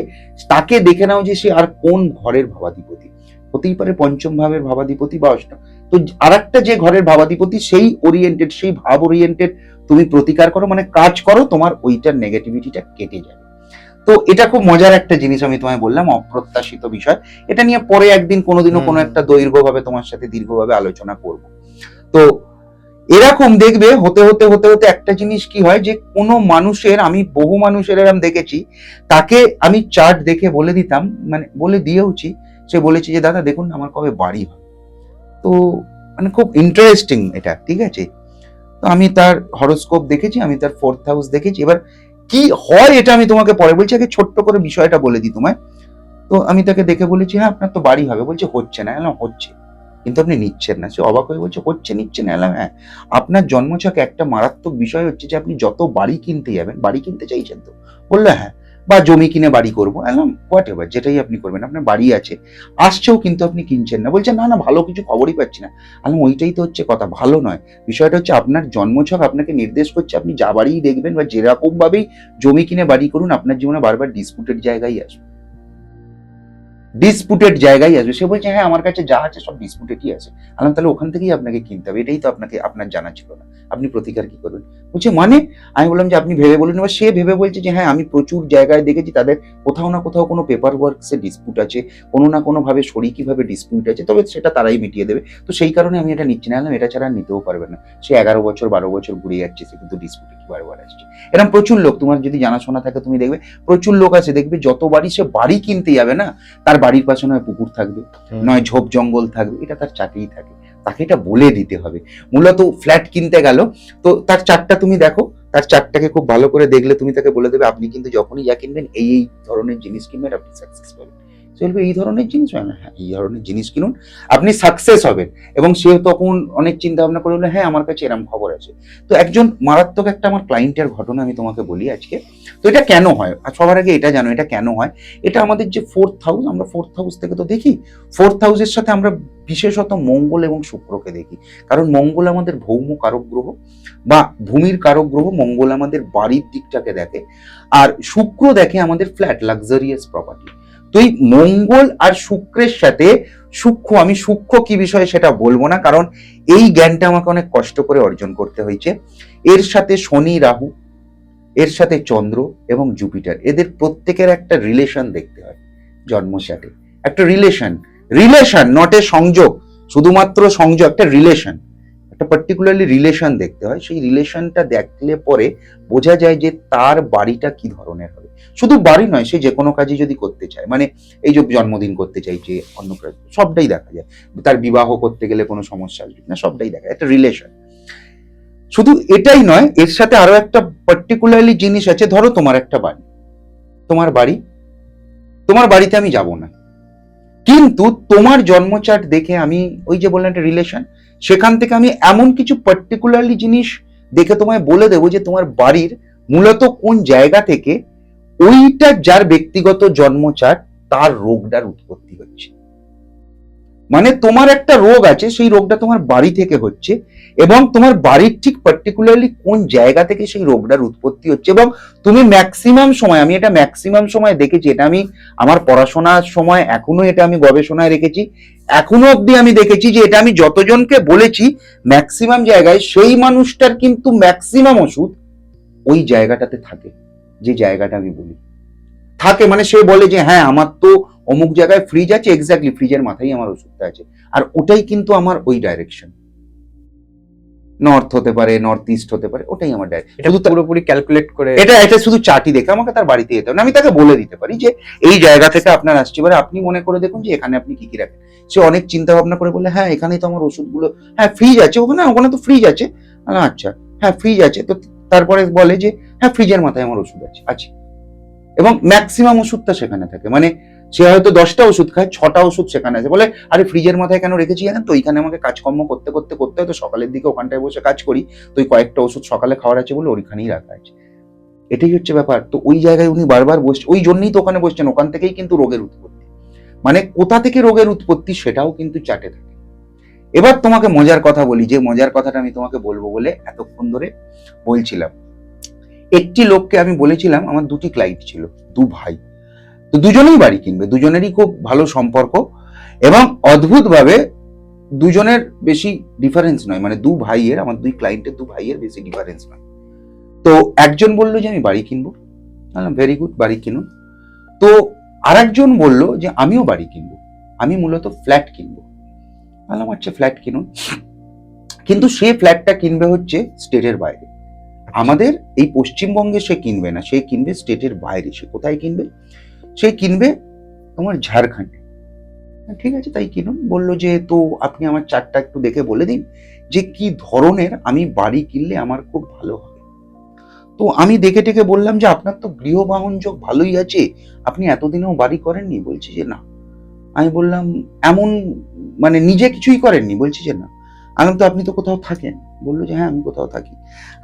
তাকে দেখে নাও যে সে আর কোন ঘরের ভাবাধিপতি। হতেই পারে পঞ্চম ভাবের ভাবাধিপতি বা অষ্টম। তো আর একটা যে ঘরের ভাবাধিপতি, সেই ওরিয়েন্টেড, সেই ভাব ওরিয়েন্টেড তুমি প্রতিকার করো, মানে কাজ করো, তোমার ওইটার নেগেটিভিটিটা কেটে যাবে। তো এটা খুব মজার একটা জিনিস আমি তোমায় বললাম, অপ্রত্যাশিত বিষয়। এটা নিয়ে পরে একদিন কোনোদিনও কোনো একটা দৈর্ঘ্যভাবে তোমার সাথে দীর্ঘভাবে আলোচনা করব। তো এরকম দেখবে হতে হতে হতে হতে একটা জিনিস কি হয়, যে কোনো মানুষের, আমি বহু মানুষের এরকম দেখেছি, তাকে আমি চার্ট দেখে বলে দিতাম, মানে বলে দিয়েওছি, সে বলেছে যে দাদা দেখুন আমার কবে বাড়ি হয়। তো মানে খুব ইন্টারেস্টিং এটা, ঠিক আছে। তো আমি তার হরোস্কোপ দেখেছি, আমি তার 4th হাউস দেখেছি। এবার কি হয় এটা আমি তোমাকে পরে বলছি, আগে ছোট্ট করে বিষয়টা বলে দিই তোমায়। তো আমি তাকে দেখে বলেছি, হ্যাঁ আপনার তো বাড়ি হবে। বলছে হচ্ছে না। এলাম হচ্ছে, কিন্তু আপনি নিচ্ছেন না। সে অবাক হয়ে বলছে হচ্ছে, নিচ্ছেন? এলাম হ্যাঁ। আপনার জন্মছকে একটা মারাত্মক বিষয় হচ্ছে যে আপনি যত বাড়ি কিনতে যাবেন, বাড়ি কিনতে চাইছেন তো? বললো হ্যাঁ, বা জমি কিনে বাড়ি করবো। এলাম হোয়াট এভার, যেটাই আপনি করবেন, আপনার বাড়ি আছে, আসছেও, কিন্তু আপনি কিনছেন না। বলছে না না, ভালো কিছু খবরই পাচ্ছি না। আলাম ওইটাই তো হচ্ছে কথা, ভালো নয়। বিষয়টা হচ্ছে আপনার জন্মছক আপনাকে নির্দেশ করছে, আপনি যা বাড়িই দেখবেন বা যেরকম ভাবেই জমি কিনে বাড়ি করুন, আপনার জীবনে বারবার ডিসপুটেড জায়গায় আসবে, ডিসপুটেড জায়গায় আসবে। সে বলছে হ্যাঁ আমার কাছে যা আছে সব ডিসপুটেডই আছে। আলাম তাহলে ওখান থেকেই আপনাকে কিনতে হবে, এটাই তো আপনার জানা ছিল না, আপনি প্রতিকার কি করবেন? বলছে মানে? আমি বললাম যে আপনি ভেবে বলুন। এবার সে ভেবে বলছে যে হ্যাঁ আমি প্রচুর জায়গায় দেখেছি, তাদের কোথাও না কোথাও কোনো পেপার ওয়ার্কসে ডিসপুট আছে, কোনো না কোনো ভাবে শরিকিভাবে ডিসপুট আছে, তবে সেটা তারাই মিটিয়ে দেবে। তো সেই কারণে আমি এটা নিচ্ছি না। এলাম এটা ছাড়া নিতেও পারবে না। সে 11 বছর 12 বছর ঘুরে যাচ্ছে, সে কিন্তু ডিসপুটে কি বারবার আসছে। এরকম প্রচুর লোক, তোমার যদি জানাশোনা থাকে তুমি দেখবে প্রচুর লোক আছে, দেখবে যতবারই সে বাড়ি কিনতে যাবে না, তার বাড়ির পাশে নয় পুকুর থাকবে, নয় ঝোপ জঙ্গল থাকবে, এটা তার চাটেই থাকে। তাকে এটা বলে দিতে হবে। মূলত ফ্ল্যাট কিনতে গেল, তো তার চার্টটা তুমি দেখো, তার চার্টটাকে খুব ভালো করে দেখলে তুমি তাকে বলে দেবে আপনি কিন্তু যখনই যা কিনবেন এই এই ধরনের জিনিস কিনবেন, আপনি সাকসেস পাবেন। বলবে এই ধরনের জিনিস হয় না, হ্যাঁ এই ধরনের জিনিস কিনুন, আপনি সাকসেস হবেন। এবং সে তখন অনেক চিন্তা ভাবনা করে বললো হ্যাঁ আমার কাছে এরকম খবর আছে। তো একজন মারাত্মক একটা আমার ক্লায়েন্টের ঘটনা আমি তোমাকে বলি আজকে। তো এটা কেন হয়, আর সবার আগে এটা জানো এটা কেন হয়। এটা আমাদের যে 4th হাউস, আমরা 4th হাউস থেকে তো দেখি, 4th হাউসের সাথে আমরা বিশেষত মঙ্গল এবং শুক্রকে দেখি। কারণ মঙ্গল আমাদের ভৌম কারক গ্রহ বা ভূমির কারক গ্রহ, মঙ্গল আমাদের বাড়ির দিকটাকে দেখে, আর শুক্র দেখে আমাদের ফ্ল্যাট লাক্সারিয়াস প্রপার্টি। তো এই মঙ্গল আর শুক্রের সাথে সূক্ষ্ম, আমি সূক্ষ্ম কি বিষয়ে সেটা বলবো না, কারণ এই জ্ঞানটা আমাকে অনেক কষ্ট করে অর্জন করতে হয়েছে। এর সাথে শনি রাহু, এর সাথে চন্দ্র এবং জুপিটার, এদের প্রত্যেকের একটা রিলেশন দেখতে হয় জন্মচাটে। একটা রিলেশন, রিলেশন নট এ সংযোগ, শুধুমাত্র সংযোগ, একটা রিলেশন, একটা পার্টিকুলারলি রিলেশন দেখতে হয়। সেই রিলেশনটা দেখলে পরে বোঝা যায় যে তার বাড়িটা কি ধরনের হবে। শুধু বাড়ি নয়, সে যে কোনো কাজই যদি করতে চায়, মানে এই যে জন্মদিন করতে চাইছে, অন্নপ্রাশন, সবটাই দেখা যায়। তার বিবাহ করতে গেলে কোনো সমস্যা আসবে না, সবটাই দেখা যায়, একটা রিলেশন। শুধু এটাই নয়, এর সাথে আরো একটা পার্টিকুলারলি জিনিস আছে। ধরো তোমার একটা বাড়ি, তোমার বাড়ি, তোমার বাড়িতে আমি যাব না, কিন্তু তোমার জন্মচার্ট দেখে আমি, ওই যে বললাম একটা রিলেশন, সেখান থেকে আমি এমন কিছু পার্টিকুলারলি জিনিস দেখে তোমায় বলে দেবো যে তোমার বাড়ির মূলত কোন জায়গা থেকে ওইটা যার ব্যক্তিগত জন্মচার্ট তার রোগটার উৎপত্তি হচ্ছে। মানে তোমার একটা রোগ আছে, সেই রোগটা তোমার বাড়ি থেকে হচ্ছে, এবং তোমার বাড়ির ঠিক পার্টিকুলারলি কোন জায়গা থেকে সেই রোগটার উৎপত্তি হচ্ছে। এবং তুমি ম্যাক্সিমাম সময়, আমি এটা ম্যাক্সিমাম সময় দেখেছি, এটা আমি আমার পড়াশোনার সময়, এখনো এটা আমি গবেষণায় রেখেছি, এখনো অব্দি আমি দেখেছি যে এটা আমি যতজনকে বলেছি ম্যাক্সিমাম জায়গায় সেই মানুষটার কিন্তু ম্যাক্সিমাম ওষুধ ওই জায়গাটাতে থাকে, যে জায়গাটা আমি বলি থাকে। মানে সে বলে যে হ্যাঁ আমার তো অমুক জায়গায় ফ্রিজ আছে, এক্স্যাক্টলি ফ্রিজের মাথায় আমার ওষুধটা আছে, আর ওটাই কিন্তু আমার ওই ডাইরেকশন, নর্থ হতে পারে, নর্থ ইস্ট হতে পারে, ওটাই আমার ডাইরেকশন। এটা পুরোপুরি ক্যালকুলেট করে, এটা শুধু চার্টই দেখে আমাকে তার বাড়িতে যেতে হবে না, আমি তাকে বলে দিতে পারি যে এই জায়গা থেকে আপনার আসছে, এবারে আপনি মনে করে দেখুন যে এখানে আপনি কি কি রাখেন। সে অনেক চিন্তা ভাবনা করে বলে হ্যাঁ এখানেই তো আমার ওষুধগুলো, হ্যাঁ ফ্রিজ আছে ওখানে, ওখানে তো ফ্রিজ আছে, আচ্ছা হ্যাঁ ফ্রিজ আছে। তো তারপরে বলে যে হ্যাঁ ফ্রিজের মাথায় আমার ওষুধ আছে, এবং ম্যাক্সিমাম ওষুধটা সেখানে থাকে। মানে সে হয়তো 10টা ওষুধ খায়, 6টা ওষুধ সেখানে আছে। বলে আরে ফ্রিজের মাথায় কেন রেখেছি জানেন তো, ওইখানে আমাকে কাজকর্ম করতে করতে করতে হয়তো সকালের দিকে ওখানটায় বসে কাজ করি, তো ওই কয়েকটা ওষুধ সকালে খাওয়ার আছে বলে ওইখানেই রাখা আছে। এটাই হচ্ছে ব্যাপার। তো ওই জায়গায় উনি বারবার বসছেন, ওই জন্যই তো ওখানে বসছেন, ওখান থেকেই কিন্তু রোগের উৎপত্তি। মানে কোথা থেকে রোগের উৎপত্তি সেটাও কিন্তু চাটে থাকে। এবার তোমাকে মজার কথা বলি, যে মজার কথাটা আমি তোমাকে বলবো বলে এতক্ষণ ধরে বলছিলাম। একটি লোককে আমি বলেছিলাম, আমার 2টি ক্লায়েন্ট ছিল, 2 ভাই, তো দুজনেই বাড়ি কিনবে, দুজনেরই খুব ভালো সম্পর্ক, এবং অদ্ভুতভাবে দুজনের বেশি ডিফারেন্স নয়, মানে 2 ভাইয়ের, আমার 2 ক্লায়েন্টের 2 ভাইয়ের বেশি ডিফারেন্স নয়। তো একজন বললো যে আমি বাড়ি কিনবো, ভেরি গুড, বাড়ি কিনুন। তো আরেকজন বললো যে আমিও বাড়ি কিনবো, আমি মূলত ফ্ল্যাট কিনবো। বললাম আচ্ছা ফ্ল্যাট কিনুন, কিন্তু সে ফ্ল্যাটটা কিনবে হচ্ছে স্টেটের বাইরে, আমাদের এই পশ্চিমবঙ্গে সে কিনবে না, সে কিনবে স্টেটের বাইরে। সে কোথায় কিনবে, সে কিনবে তোমার ঝাড়খণ্ডে। ঠিক আছে তাই কিনুন। বললো যে তো আপনি আমার চার্টটা একটু দেখে বলে দিন যে কি ধরনের আমি বাড়ি কিনলে আমার খুব ভালো হবে। তো আমি দেখে টেকে বললাম যে আপনার তো গৃহবাহন যোগ ভালোই আছে, আপনি এতদিনেও বাড়ি করেননি? বলছি যে না। আমি বললাম এমন মানে নিজে কিছুই করেননি? বলছি যে না। আমি তো আপনি তো কোথাও থাকেন? বললো যে হ্যাঁ আমি কোথাও থাকি।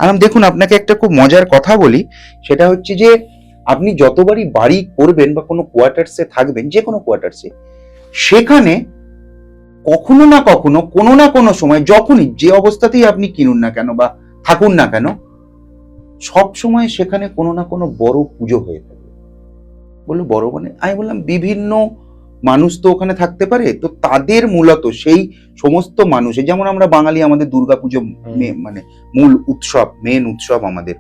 আমি দেখুন আপনাকে একটা খুব মজার কথা বলি, সেটা হচ্ছে যে আপনি যতবারই বাড়ি করবেন বা কোনো কোয়ার্টার্সে থাকবেন, যে কোনো কোয়ার্টার্সে, সেখানে কখনো না কখনো কোনো না কোনো সময়, যখনই যে অবস্থাতেই আপনি কিনুন না কেন বা থাকুন না কেন, সব সময় সেখানে কোনো না কোনো বড় পুজো হয়ে থাকে। বললো বড় মানে? আমি বললাম বিভিন্ন মানুষ তো ওখানে থাকতে পারে, তো তাদের মূলত সেই সমস্ত মানুষের, যেমন আমরা বাঙালি আমাদের দুর্গাপুজো মানে মূল উৎসব, মেন উৎসব আমাদের,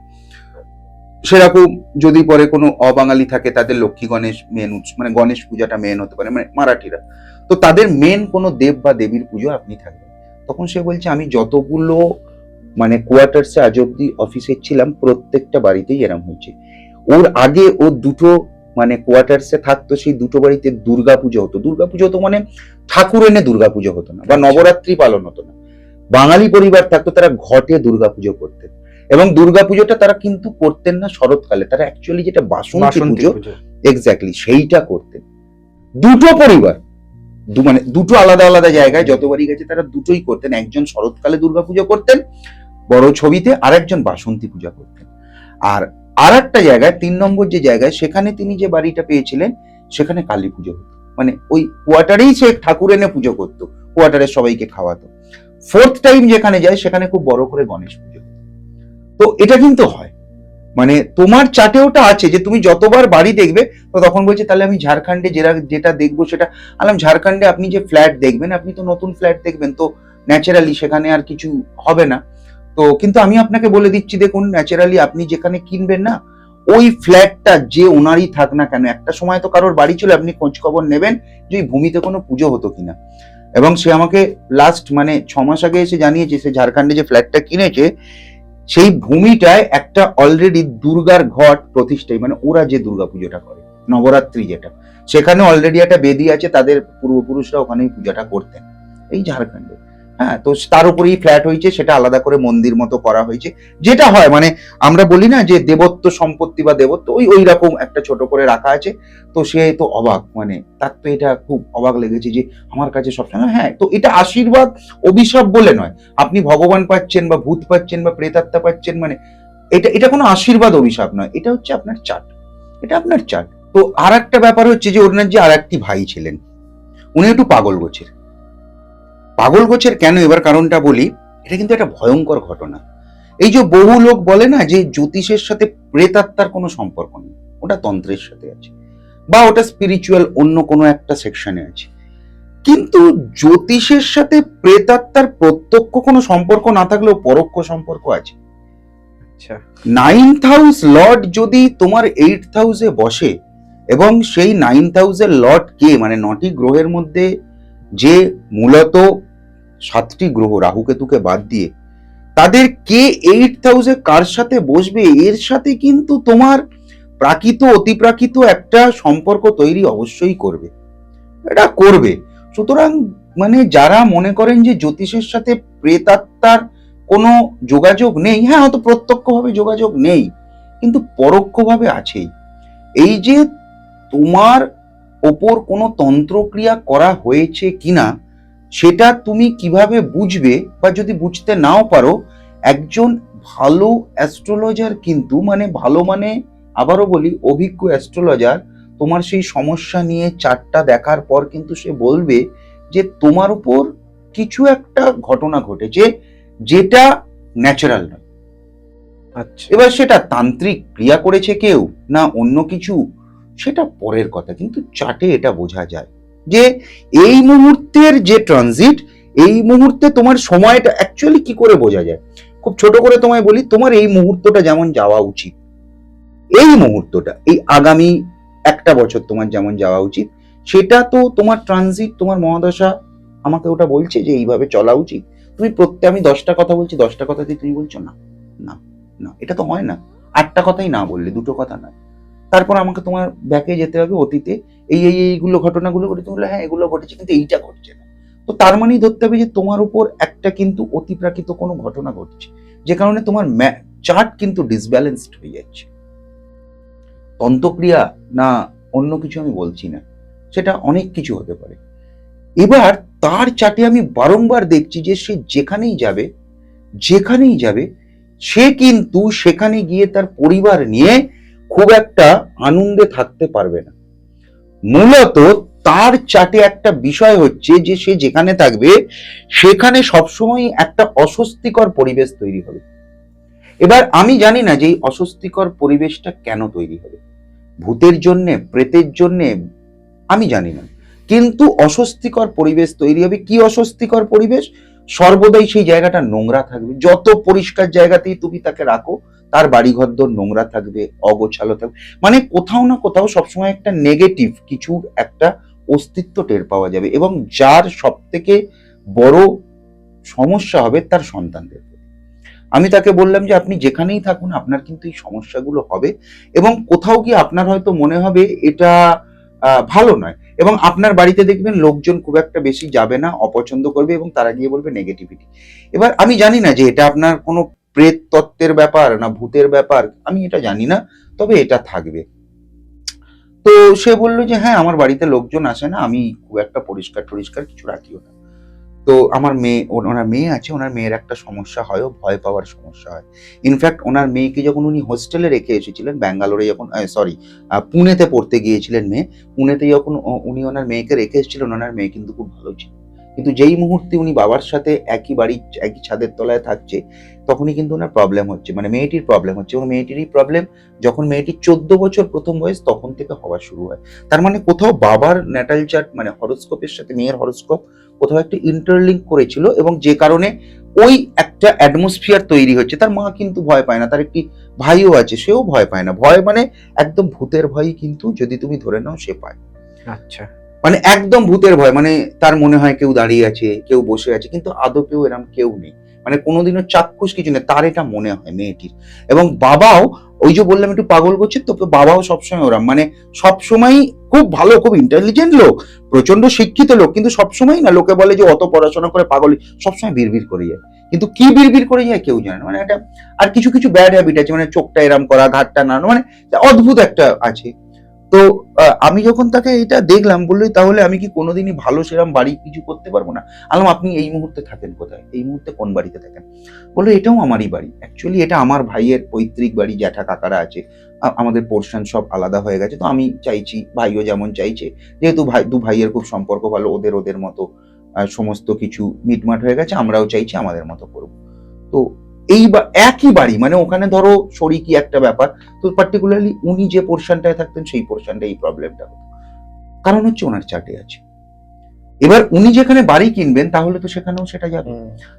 সেরকম যদি পরে কোনো অবাঙালি থাকে তাদের লক্ষ্মী গণেশ মেন উৎসব, মানে গণেশ পূজাটা মেন হতে পারে, মানে মারাঠিরা, তো তাদের মেন কোনো দেব বা দেবীর পুজো আপনি থাকবেন। তখন সে বলছে আমি যতগুলো মানে কোয়ার্টার্সে আজ অব্দি অফিসে ছিলাম প্রত্যেকটা বাড়িতেই এরম হয়েছে। ওর আগে ও 2টো মানে কোয়ার্টার্সে থাকতো, সেই 2টো বাড়িতে দুর্গাপুজো হতো। দুর্গাপুজো হতো মানে ঠাকুর এনে দুর্গাপুজো হতো না, বা নবরাত্রি পালন হতো না। বাঙালি পরিবার থাকতো, তারা ঘটে দুর্গাপুজো করতেন, এবং দুর্গাপুজোটা তারা কিন্তু করতেন না শরৎকালে, তারা অ্যাকচুয়ালি যেটা বাসন্তী পুজো, এক্স্যাক্টলি সেইটা করতেন। দুটো পরিবার, মানে দুটো আলাদা আলাদা জায়গায় যতবারই গেছে তারা দুটোই করতেন। একজন শরৎকালে দুর্গাপুজো করতেন বড় ছবিতে, আর একজন বাসন্তী পূজা করতেন। আর একটা জায়গায় 3 নম্বর যে জায়গায়, সেখানে তিনি যে বাড়িটা পেয়েছিলেন সেখানে কালী পুজো হতো, মানে ওই কোয়ার্টারেই সে ঠাকুর এনে পুজো করতো, কোয়ার্টারের সবাইকে খাওয়াতো। 4th টাইম যেখানে যায় সেখানে খুব বড় করে গণেশ পুজো হতো। তো এটা কিন্তু হয়, মানে তোমার চাটে ওটা আছে যে তুমি যতবার বাড়ি দেখবে। তো তখন বলছে তাহলে আমি ঝাড়খণ্ডে যেটা দেখবো সেটা। আলাম ঝাড়খণ্ডে আপনি যে ফ্ল্যাট দেখবেন, আপনি তো নতুন ফ্ল্যাট দেখবেন, তো ন্যাচারালি সেখানে আর কিছু হবে না। তো কিন্তু আমি আপনাকে বলে দিচ্ছি, দেখুন ন্যাচারালি আপনি যেখানে কিনবেন না, ওই ফ্ল্যাটটা যে ওনারই থাক না কেন, একটা সময় তো কারোর বাড়ি ছিল, আপনি খোঁজ খবর নেবেন যে ওই ভূমিতে কোনো পুজো হতো কিনা। এবং সে আমাকে লাস্ট মানে 6 মাস আগে এসে জানিয়েছে সে ঝাড়খণ্ডে যে ফ্ল্যাটটা কিনেছে সেই ভূমিটায় একটা অলরেডি দুর্গার ঘট প্রতিষ্ঠায়, মানে ওরা যে দুর্গা পুজোটা করে নবরাত্রি যেটা, সেখানে অলরেডি একটা বেদি আছে, তাদের পূর্বপুরুষরা ওখানেই পূজাটা করতেন এই ঝাড়খণ্ডে। হ্যাঁ, তো তার উপরেই ফ্ল্যাট হয়েছে, সেটা আলাদা করে মন্দির মতো করা হয়েছে। যেটা হয় মানে আমরা বলি না যে দেবত্ব সম্পত্তি বা দেবত্ব, ওই রকম একটা ছোট করে রাখা আছে। তো সে তো অবাক, মানে তার তো এটা খুব অবাক লেগেছে যে আমার কাছে সবসময়। হ্যাঁ, তো এটা আশীর্বাদ অভিশাপ বলে নয়, আপনি ভগবান পাচ্ছেন বা ভূত পাচ্ছেন বা প্রেতাত্মা পাচ্ছেন, মানে এটা কোনো আশীর্বাদ অভিশাপ নয়, এটা হচ্ছে আপনার চাট, এটা আপনার চাট। তো আর একটা ব্যাপার হচ্ছে যে ওনার যে আর একটি ভাই ছিলেন, উনি একটু পাগল গোছের কেন, এবার কারণটা বলি। এটা কিন্তু একটা ভয়ঙ্কর ঘটনা। এই যে বহু লোক বলে না যে জ্যোতিষের সাথে প্রেতাত্মার কোনো সম্পর্ক নেই, ওটা তন্ত্রের সাথে আছে বা ওটা স্পিরিচুয়াল অন্য কোনো একটা সেকশনে আছে, কিন্তু জ্যোতিষের সাথে প্রেতাত্মার প্রত্যক্ষ কোনো সম্পর্ক না থাকলেও পরোক্ষ সম্পর্ক আছে। আচ্ছা, 9th হাউস লর্ড যদি তোমার 8th হাউসে বসে, এবং সেই 9th হাউসের লর্ড কে, মানে 9টি গ্রহের মধ্যে যে মূলত 7টি গ্রহ রাহু কেতুকে বাদ দিয়ে তাদের কে 8th হাউসে কার সাথে বসবে, এর সাথে কিন্তু তোমার প্রাকৃত অতিপ্রাকৃত একটা সম্পর্ক তৈরি অবশ্যই করবে, এটা করবে। সুতরাং মানে যারা মনে করেন যে জ্যোতিষের সাথে প্রেতাত্মার কোনো যোগাযোগ নেই, হ্যাঁ হয়তো প্রত্যক্ষভাবে যোগাযোগ নেই কিন্তু পরোক্ষভাবে আছেই। এই যে তোমার ওপর কোনো তন্ত্রক্রিয়া করা হয়েছে কিনা সেটা তুমি কিভাবে বুঝবে, বা যদি বুঝতে নাও পারো, একজন ভালো অ্যাস্ট্রোলজার কিন্তু, মানে ভালো মানে আবারও বলি অভিজ্ঞ অ্যাস্ট্রোলজার, তোমার সেই সমস্যা নিয়ে চারটা দেখার পর কিন্তু সে বলবে যে তোমার উপর কিছু একটা ঘটনা ঘটেছে যেটা ন্যাচারাল নয়। আচ্ছা, এবার সেটা তান্ত্রিক ক্রিয়া করেছে কেউ না অন্য কিছু, সেটা পরের কথা, কিন্তু চার্টে এটা বোঝা যায় যে এই মুহূর্তের যে ট্রানজিট, এই মুহূর্তে তোমার সময়টা অ্যাকচুয়ালি কি করে বোঝা যায়। খুব ছোট করে তোমায় বলি, তোমার এই মুহূর্তটা যেমন যাওয়া উচিত, এই মুহূর্তটা এই আগামী 1টা বছর তোমার যেমন যাওয়া উচিত, সেটা তো তোমার ট্রানজিট, তোমার মহাদশা আমাকে ওটা বলছে যে এইভাবে চলা উচিত। তুমি আমি 10টা কথা বলছি, 10টা কথাতে তুমি বলছো না না না, এটা তো হয় না। 8টা কথাই না বললে, 2টো কথা নয়। তারপর আমাকে তোমার ব্যাকে যেতে হবে অতীতে, এইগুলো ঘটনাগুলো ঘটে, তুমি বললে হ্যাঁ এগুলো ঘটেছে কিন্তু এইটা ঘটছে না। তো তার মানেই ধরতে হবে যে তোমার উপর একটা কিন্তু অতিপ্রাকৃত কোনো ঘটনা ঘটছে, যে কারণে তোমার চার্ট কিন্তু ডিসব্যালেন্সড হয়ে যাচ্ছে। তন্ত্রক্রিয়া না অন্য কিছু আমি বলছি না, সেটা অনেক কিছু হতে পারে। এবার তার চার্টে আমি বারংবার দেখছি যে সে যেখানেই যাবে সে কিন্তু সেখানে গিয়ে তার পরিবার নিয়ে খুব একটা আনন্দে থাকতে পারবে না। মূলত তার চার্টে একটা বিষয় হচ্ছে যে সে যেখানে থাকবে সেখানে সবসময় একটা অস্বস্তিকর পরিবেশ তৈরি হবে। এবার আমি জানি না যে এই অস্বস্তিকর পরিবেশটা কেন তৈরি হবে, ভূতের জন্যে, প্রেতের জন্যে, আমি জানি না, কিন্তু অস্বস্তিকর পরিবেশ তৈরি হবে। কি অস্বস্তিকর পরিবেশ? সর্বদাই সেই জায়গাটা নোংরা থাকবে, যত পরিষ্কার জায়গাতেই তুমি তাকে রাখো তার বাড়িঘর নোংরা থাকবে, অগোছালো থাকবে, মানে কোথাও না কোথাও সবসময় একটা নেগেটিভ কিছু একটা অস্তিত্ব টের পাওয়া যাবে। এবং যার সব থেকে বড় সমস্যা হবে তার সন্তানদের। আমি তাকে বললাম যে আপনি যেখানেই থাকুন আপনার কিন্তু এই সমস্যাগুলো হবে, এবং কোথাও গিয়ে আপনার হয়তো মনে হবে এটা ভালো নয়, এবং আপনার বাড়িতে দেখবেন লোকজন খুব একটা বেশি যাবে না, অপছন্দ করবে এবং তারা গিয়ে বলবে নেগেটিভিটি। এবার আমি জানি না যে এটা আপনার কোনো প্রেত তত্ত্বের ব্যাপার না ভূতের ব্যাপার, আমি এটা জানি না, তবে এটা থাকবে। তো সে বললো যে হ্যাঁ আমার বাড়িতে লোকজন আসে না, আমি খুব একটা পরিষ্কার টরিষ্কার কিছু রাখিও না। তো আমার মেয়ে, ওনার মেয়ে আছে, ওনার মেয়ের একটা সমস্যা হয়, ও ভয় পাওয়ার সমস্যা হয়। ইনফ্যাক্ট ওনার মেয়েকে যখন উনি হোস্টেলে রেখে এসেছিলেন ব্যাঙ্গালোরে, যখন সরি পুনেতে পড়তে গিয়েছিলেন মেয়ে, পুনেতে যখন উনি ওনার মেয়েকে রেখে এসেছিলেন, ওনার মেয়ে কিন্তু খুব ভালো ছিল। কিন্তু যেই মুহূর্তে উনি বাবার সাথে একই বাড়ির একই ছাদের তলায় থাকছে, তখনই কিন্তু ওনার প্রবলেম হচ্ছে, মানে মেয়েটির প্রবলেম হচ্ছে। এবং মেয়েটিরই প্রবলেম যখন মেয়েটির 14 বছর প্রথম বয়স, তখন থেকে হওয়া শুরু হয়। তার মানে কোথাও বাবার ন্যাটাল চার্ট মানে হরোস্কোপের সাথে মেয়ের হরোস্কোপ কোথাও একটা ইন্টারলিঙ্ক করেছিল, এবং যে কারণে ওই একটা অ্যাটমসফিয়ার তৈরি হচ্ছে। তার মা কিন্তু ভয় পায় না, তার একটি ভাইও আছে, সেও ভয় পায় না। ভয় মানে একদম ভূতের ভয়, কিন্তু যদি তুমি ধরে নাও সে পায়। আচ্ছা। মানে একদম ভূতের ভয়, মানে তার মনে হয় কেউ দাঁড়িয়ে আছে, কেউ বসে আছে, কিন্তু আদপেও এরম কেউ নেই, মানে কোনোদিনও চাক্ষুষ কিছু নেই, তার এটা মনে হয় মেয়েটির। এবং বাবাও, ওই যে বললাম একটু পাগল করছে, তো বাবাও সবসময় ওরম, মানে সবসময় খুব ভালো, খুব ইন্টেলিজেন্ট লোক, প্রচন্ড শিক্ষিত লোক, কিন্তু সবসময় না, লোকে বলে যে অত পড়াশোনা করে পাগল, সবসময় বিড়বিড় করে যায়, কিন্তু কি বিড়বিড় করে যায় কেউ জানে না। মানে একটা আর কিছু কিছু ব্যাড হ্যাবিট আছে, মানে চোখটা এরম করা, ঘাটটা নাড়ানো, মানে অদ্ভুত একটা আছে। তো আমি যখন তাকে এটা দেখলাম, বললো তাহলে আমি কি কোনোদিনই ভালো সেরকম বাড়ি কিছু করতে পারবো না? আলাম আপনি এই মুহূর্তে থাকেন কোথায়, এই মুহূর্তে কোন বাড়িতে থাকেন? বললো এটাও আমারই বাড়ি, অ্যাকচুয়ালি এটা আমার ভাইয়ের পৈতৃক বাড়ি, জ্যাঠা কাকারা আছে, আমাদের পোর্শন সব আলাদা হয়ে গেছে, তো আমি চাইছি, ভাইও যেমন চাইছে, যেহেতু দু ভাইয়ের খুব সম্পর্ক ভালো, ওদের ওদের মতো সমস্ত কিছু মিটমাট হয়ে গেছে, আমরাও চাইছি আমাদের মতো করবো। তো এই একই বাড়ি, মানে ওখানে ধরো শরিকি একটা ব্যাপার, তো পার্টিকুলারলি উনি যে পোর্শনটায় থাকতেন সেই পোর্শনটা এই প্রবলেমটা হতো, কারণ হচ্ছে ওনার চার্টে আছে। এবার উনি যেখানে বাড়ি কিনবেন, তাহলে তো সেখানেও সেটা যাবে।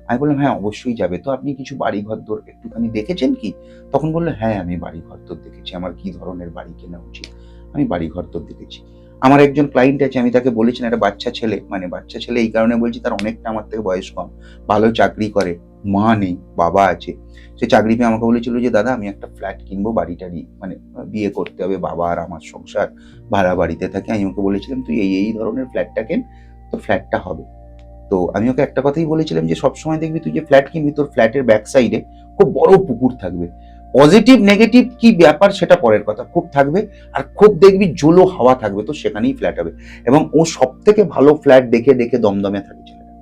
আমি বললাম হ্যাঁ অবশ্যই যাবে, তো আপনি কিছু বাড়ি ঘর দর একটুখানি দেখেছেন কি? তখন বললো হ্যাঁ আমি বাড়ি ঘর দর দেখেছি, আমার কি ধরনের বাড়ি কেনা উচিত, আমি বাড়ি ঘর দর দেখেছি। আমার একজন ক্লায়েন্ট আছে, আমি তাকে বলেছি একটা বাচ্চা ছেলে, মানে বাচ্চা ছেলে এই কারণে বলছি, তার অনেকটা আমার থেকে বয়স কম, ভালো চাকরি করে, মা নেই, বাবা আছে। সে চাকরি পেয়ে আমাকে বলেছিল যে দাদা আমি একটা ফ্ল্যাট কিনবো, বাড়িটারি মানে বিয়ে করতে হবে, বাবা আর আমার সংসার, ভাড়া বাড়িতে থাকে। আমি ওকে বলেছিলাম তুই এই ধরনের ফ্ল্যাটটা কেন, তো ফ্ল্যাটটা হবে। তো আমি ওকে একটা কথাই বলেছিলাম যে সবসময় দেখবি তুই যে ফ্ল্যাট কিনবি, তোর ফ্ল্যাটের ব্যাক সাইডে খুব বড় পুকুর থাকবে, পজিটিভ নেগেটিভ কি ব্যাপার সেটা পরের কথা, খুব থাকবে, আর খুব দেখবি জোলো হাওয়া থাকবে, তো সেখানেই ফ্ল্যাট হবে। এবং ও সব থেকে ভালো ফ্ল্যাট দেখে দেখে দমদমে থাকে ছেলেটা,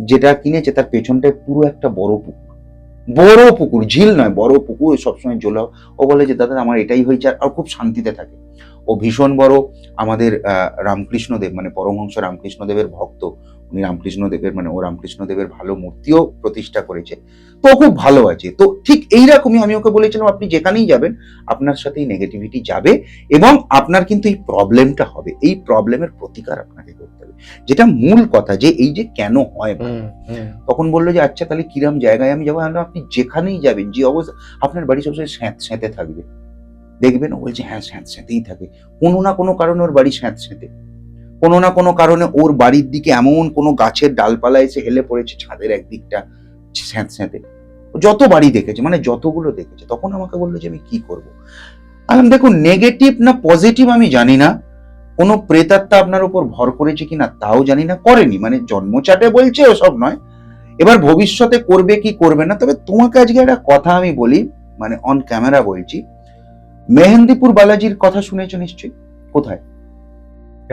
যেটা কিনেছে তার পেছনটায় পুরো একটা বড় পুকুর, বড় পুকুর, ঝিল নয়, বড় পুকুর, সবসময় জোলা। ও বলে যে দাদা আমার এটাই হয়েছে, আর খুব শান্তিতে থাকে। ও ভীষণ বড় আমাদের রামকৃষ্ণদেব মানে পরমহংস রামকৃষ্ণদেবের ভক্ত, উনি রামকৃষ্ণদেবের মানে ও রামকৃষ্ণদেবের ভালো মূর্তিও প্রতিষ্ঠা করেছে, তো ও খুব ভালো আছে। তো ঠিক এইরকমই আমি ওকে বলেছিলাম আপনি যেখানেই যাবেন আপনার সাথে এই নেগেটিভিটি যাবে, এবং আপনার কিন্তু এই প্রবলেমটা হবে, এই প্রবলেমের প্রতিকার আপনাকে করতে হবে, যেটা মূল কথা, যে এই যে কেন হয়। তখন বললো যে আচ্ছা তাহলে কিরম জায়গায় আমি যাবো? আপনি যেখানেই যাবেন, যে অবস্থা, আপনার বাড়ি সবসময় স্যাঁতে থাকবে, দেখবেন। ও বলছে হ্যাঁ স্যাঁতেই থাকে, কোনো না কোনো কারণে ওর বাড়ি স্যাঁতে, কোনো না কোনো কারণে ওর বাড়ির দিকে এমন কোনো গাছের ডালপালা এসে হেলে পড়েছে ছাদের একদিকটা স্যাঁতে, যত বাড়ি দেখেছে, মানে যতগুলো দেখেছে। তখন আমাকে বললো যে আমি কি করবো? আমি দেখুন নেগেটিভ না পজিটিভ আমি জানি না, কোনো প্রেতাত্মা আপনার উপর ভর করেছে কিনা তাও জানি না, করেনি, মানে জন্মচাটে বলছে ওসব নয়, এবার ভবিষ্যতে করবে কি করবে না। তবে তোমাকে আজকে একটা কথা আমি বলি, মানে অন ক্যামেরা বলছি, মেহেন্দিপুর বালাজির কথা শুনেছো নিশ্চয়ই? কোথায়?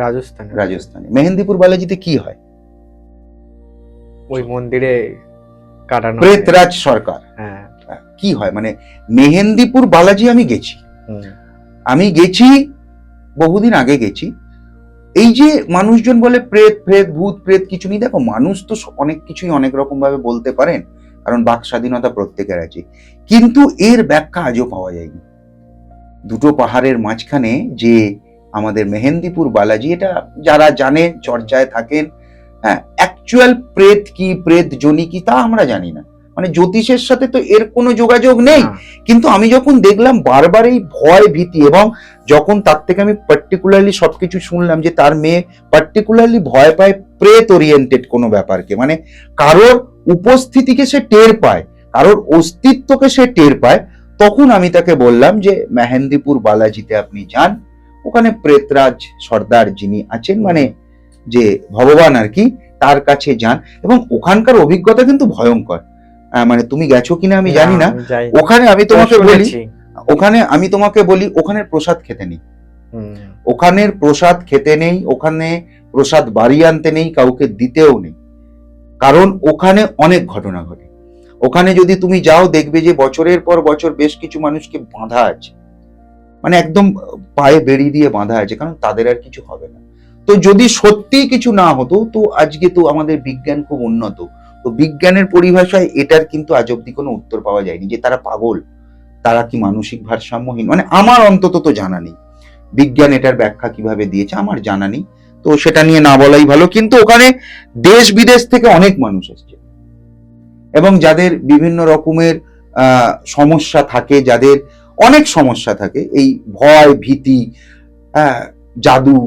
রাজস্থানে। মেহেন্দিপুর বালাজিতে কি হয়? ওই মন্দিরে কাটানো প্রেতরাজ সরকার। হ্যাঁ, কি হয় মানে মেহেন্দিপুর বালাজি আমি গেছি বহুদিন আগে গেছি। এই যে মানুষজন বলে প্রেত প্রেত ভূত প্রেত কিছু নেই, দেখো মানুষ তো অনেক কিছুই অনেক রকম ভাবে বলতে পারেন, কারণ বাক স্বাধীনতা প্রত্যেকের আছে, কিন্তু এর ব্যাখ্যা আজও পাওয়া যায়নি। দুটো পাহাড়ের মাঝখানে যে আমাদের মেহেন্দিপুর বালাজি, এটা যারা জানেন চর্চায় থাকেন, হ্যাঁ, অ্যাকচুয়াল প্রেত কি প্রেত জনি কি তা আমরা জানি না, মানে জ্যোতিষের সাথে তো এর কোনো যোগাযোগ নেই। কিন্তু আমি যখন দেখলাম বারবার এই ভয় ভীতি, এবং যখন তার থেকে আমি পার্টিকুলারলি সবকিছু শুনলাম যে তার মেয়ে পার্টিকুলারলি ভয় পায় প্রেত ওরিয়েন্টেড কোনো ব্যাপারকে, মানে কারোর উপস্থিতিকে সে টের পায়, কারোর অস্তিত্বকে সে টের পায়, তখন আমি তাকে বললাম যে মেহেন্দিপুর বালাজিতে আপনি যান, ওখানে প্রেতরাজ সর্দার যিনি আছেন, মানে যে ভগবান আর কি, তার কাছে যান, এবং ওখানকার অভিজ্ঞতা কিন্তু ভয়ঙ্কর। মানে তুমি গেছো কিনা আমি জানি না, ওখানে আমি তোমাকে বলি, ওখানে প্রসাদ খেতে নেই, ওখানের প্রসাদ খেতে নেই, ওখানে প্রসাদ বাড়ি আনতে নেই, কাউকে দিতেও নেই, কারণ ওখানে অনেক ঘটনা ঘটে। ওখানে যদি তুমি যাও দেখবে যে বছরের পর বছর বেশ কিছু মানুষকে বাঁধা আছে, মানে একদম পায়ে বেড়ি দিয়ে বাঁধা আছে, কারণ তাদের আর কিছু হবে না। তো যদি সত্যি কিছু না হতো, তো আজকে তো আমাদের বিজ্ঞান খুব উন্নত, তো বিজ্ঞানের পরিভাষায় এটার কিন্তু আজ অব্দি কোনো উত্তর পাওয়া যায়নি যে তারা পাগল, তারা কি মানসিক ভারসাম্যহীন, মানে আমার অন্তত তো জানা নেই বিজ্ঞান এটার ব্যাখ্যা কিভাবে দিয়েছে, আমার জানা নেই, তো সেটা নিয়ে না বলাই ভালো। কিন্তু ওখানে দেশ বিদেশ থেকে অনেক মানুষ আসছে, এবং যাদের বিভিন্ন রকমের সমস্যা থাকে, যাদের অনেক সমস্যা থাকে, এই ভয় ভীতি, জাদু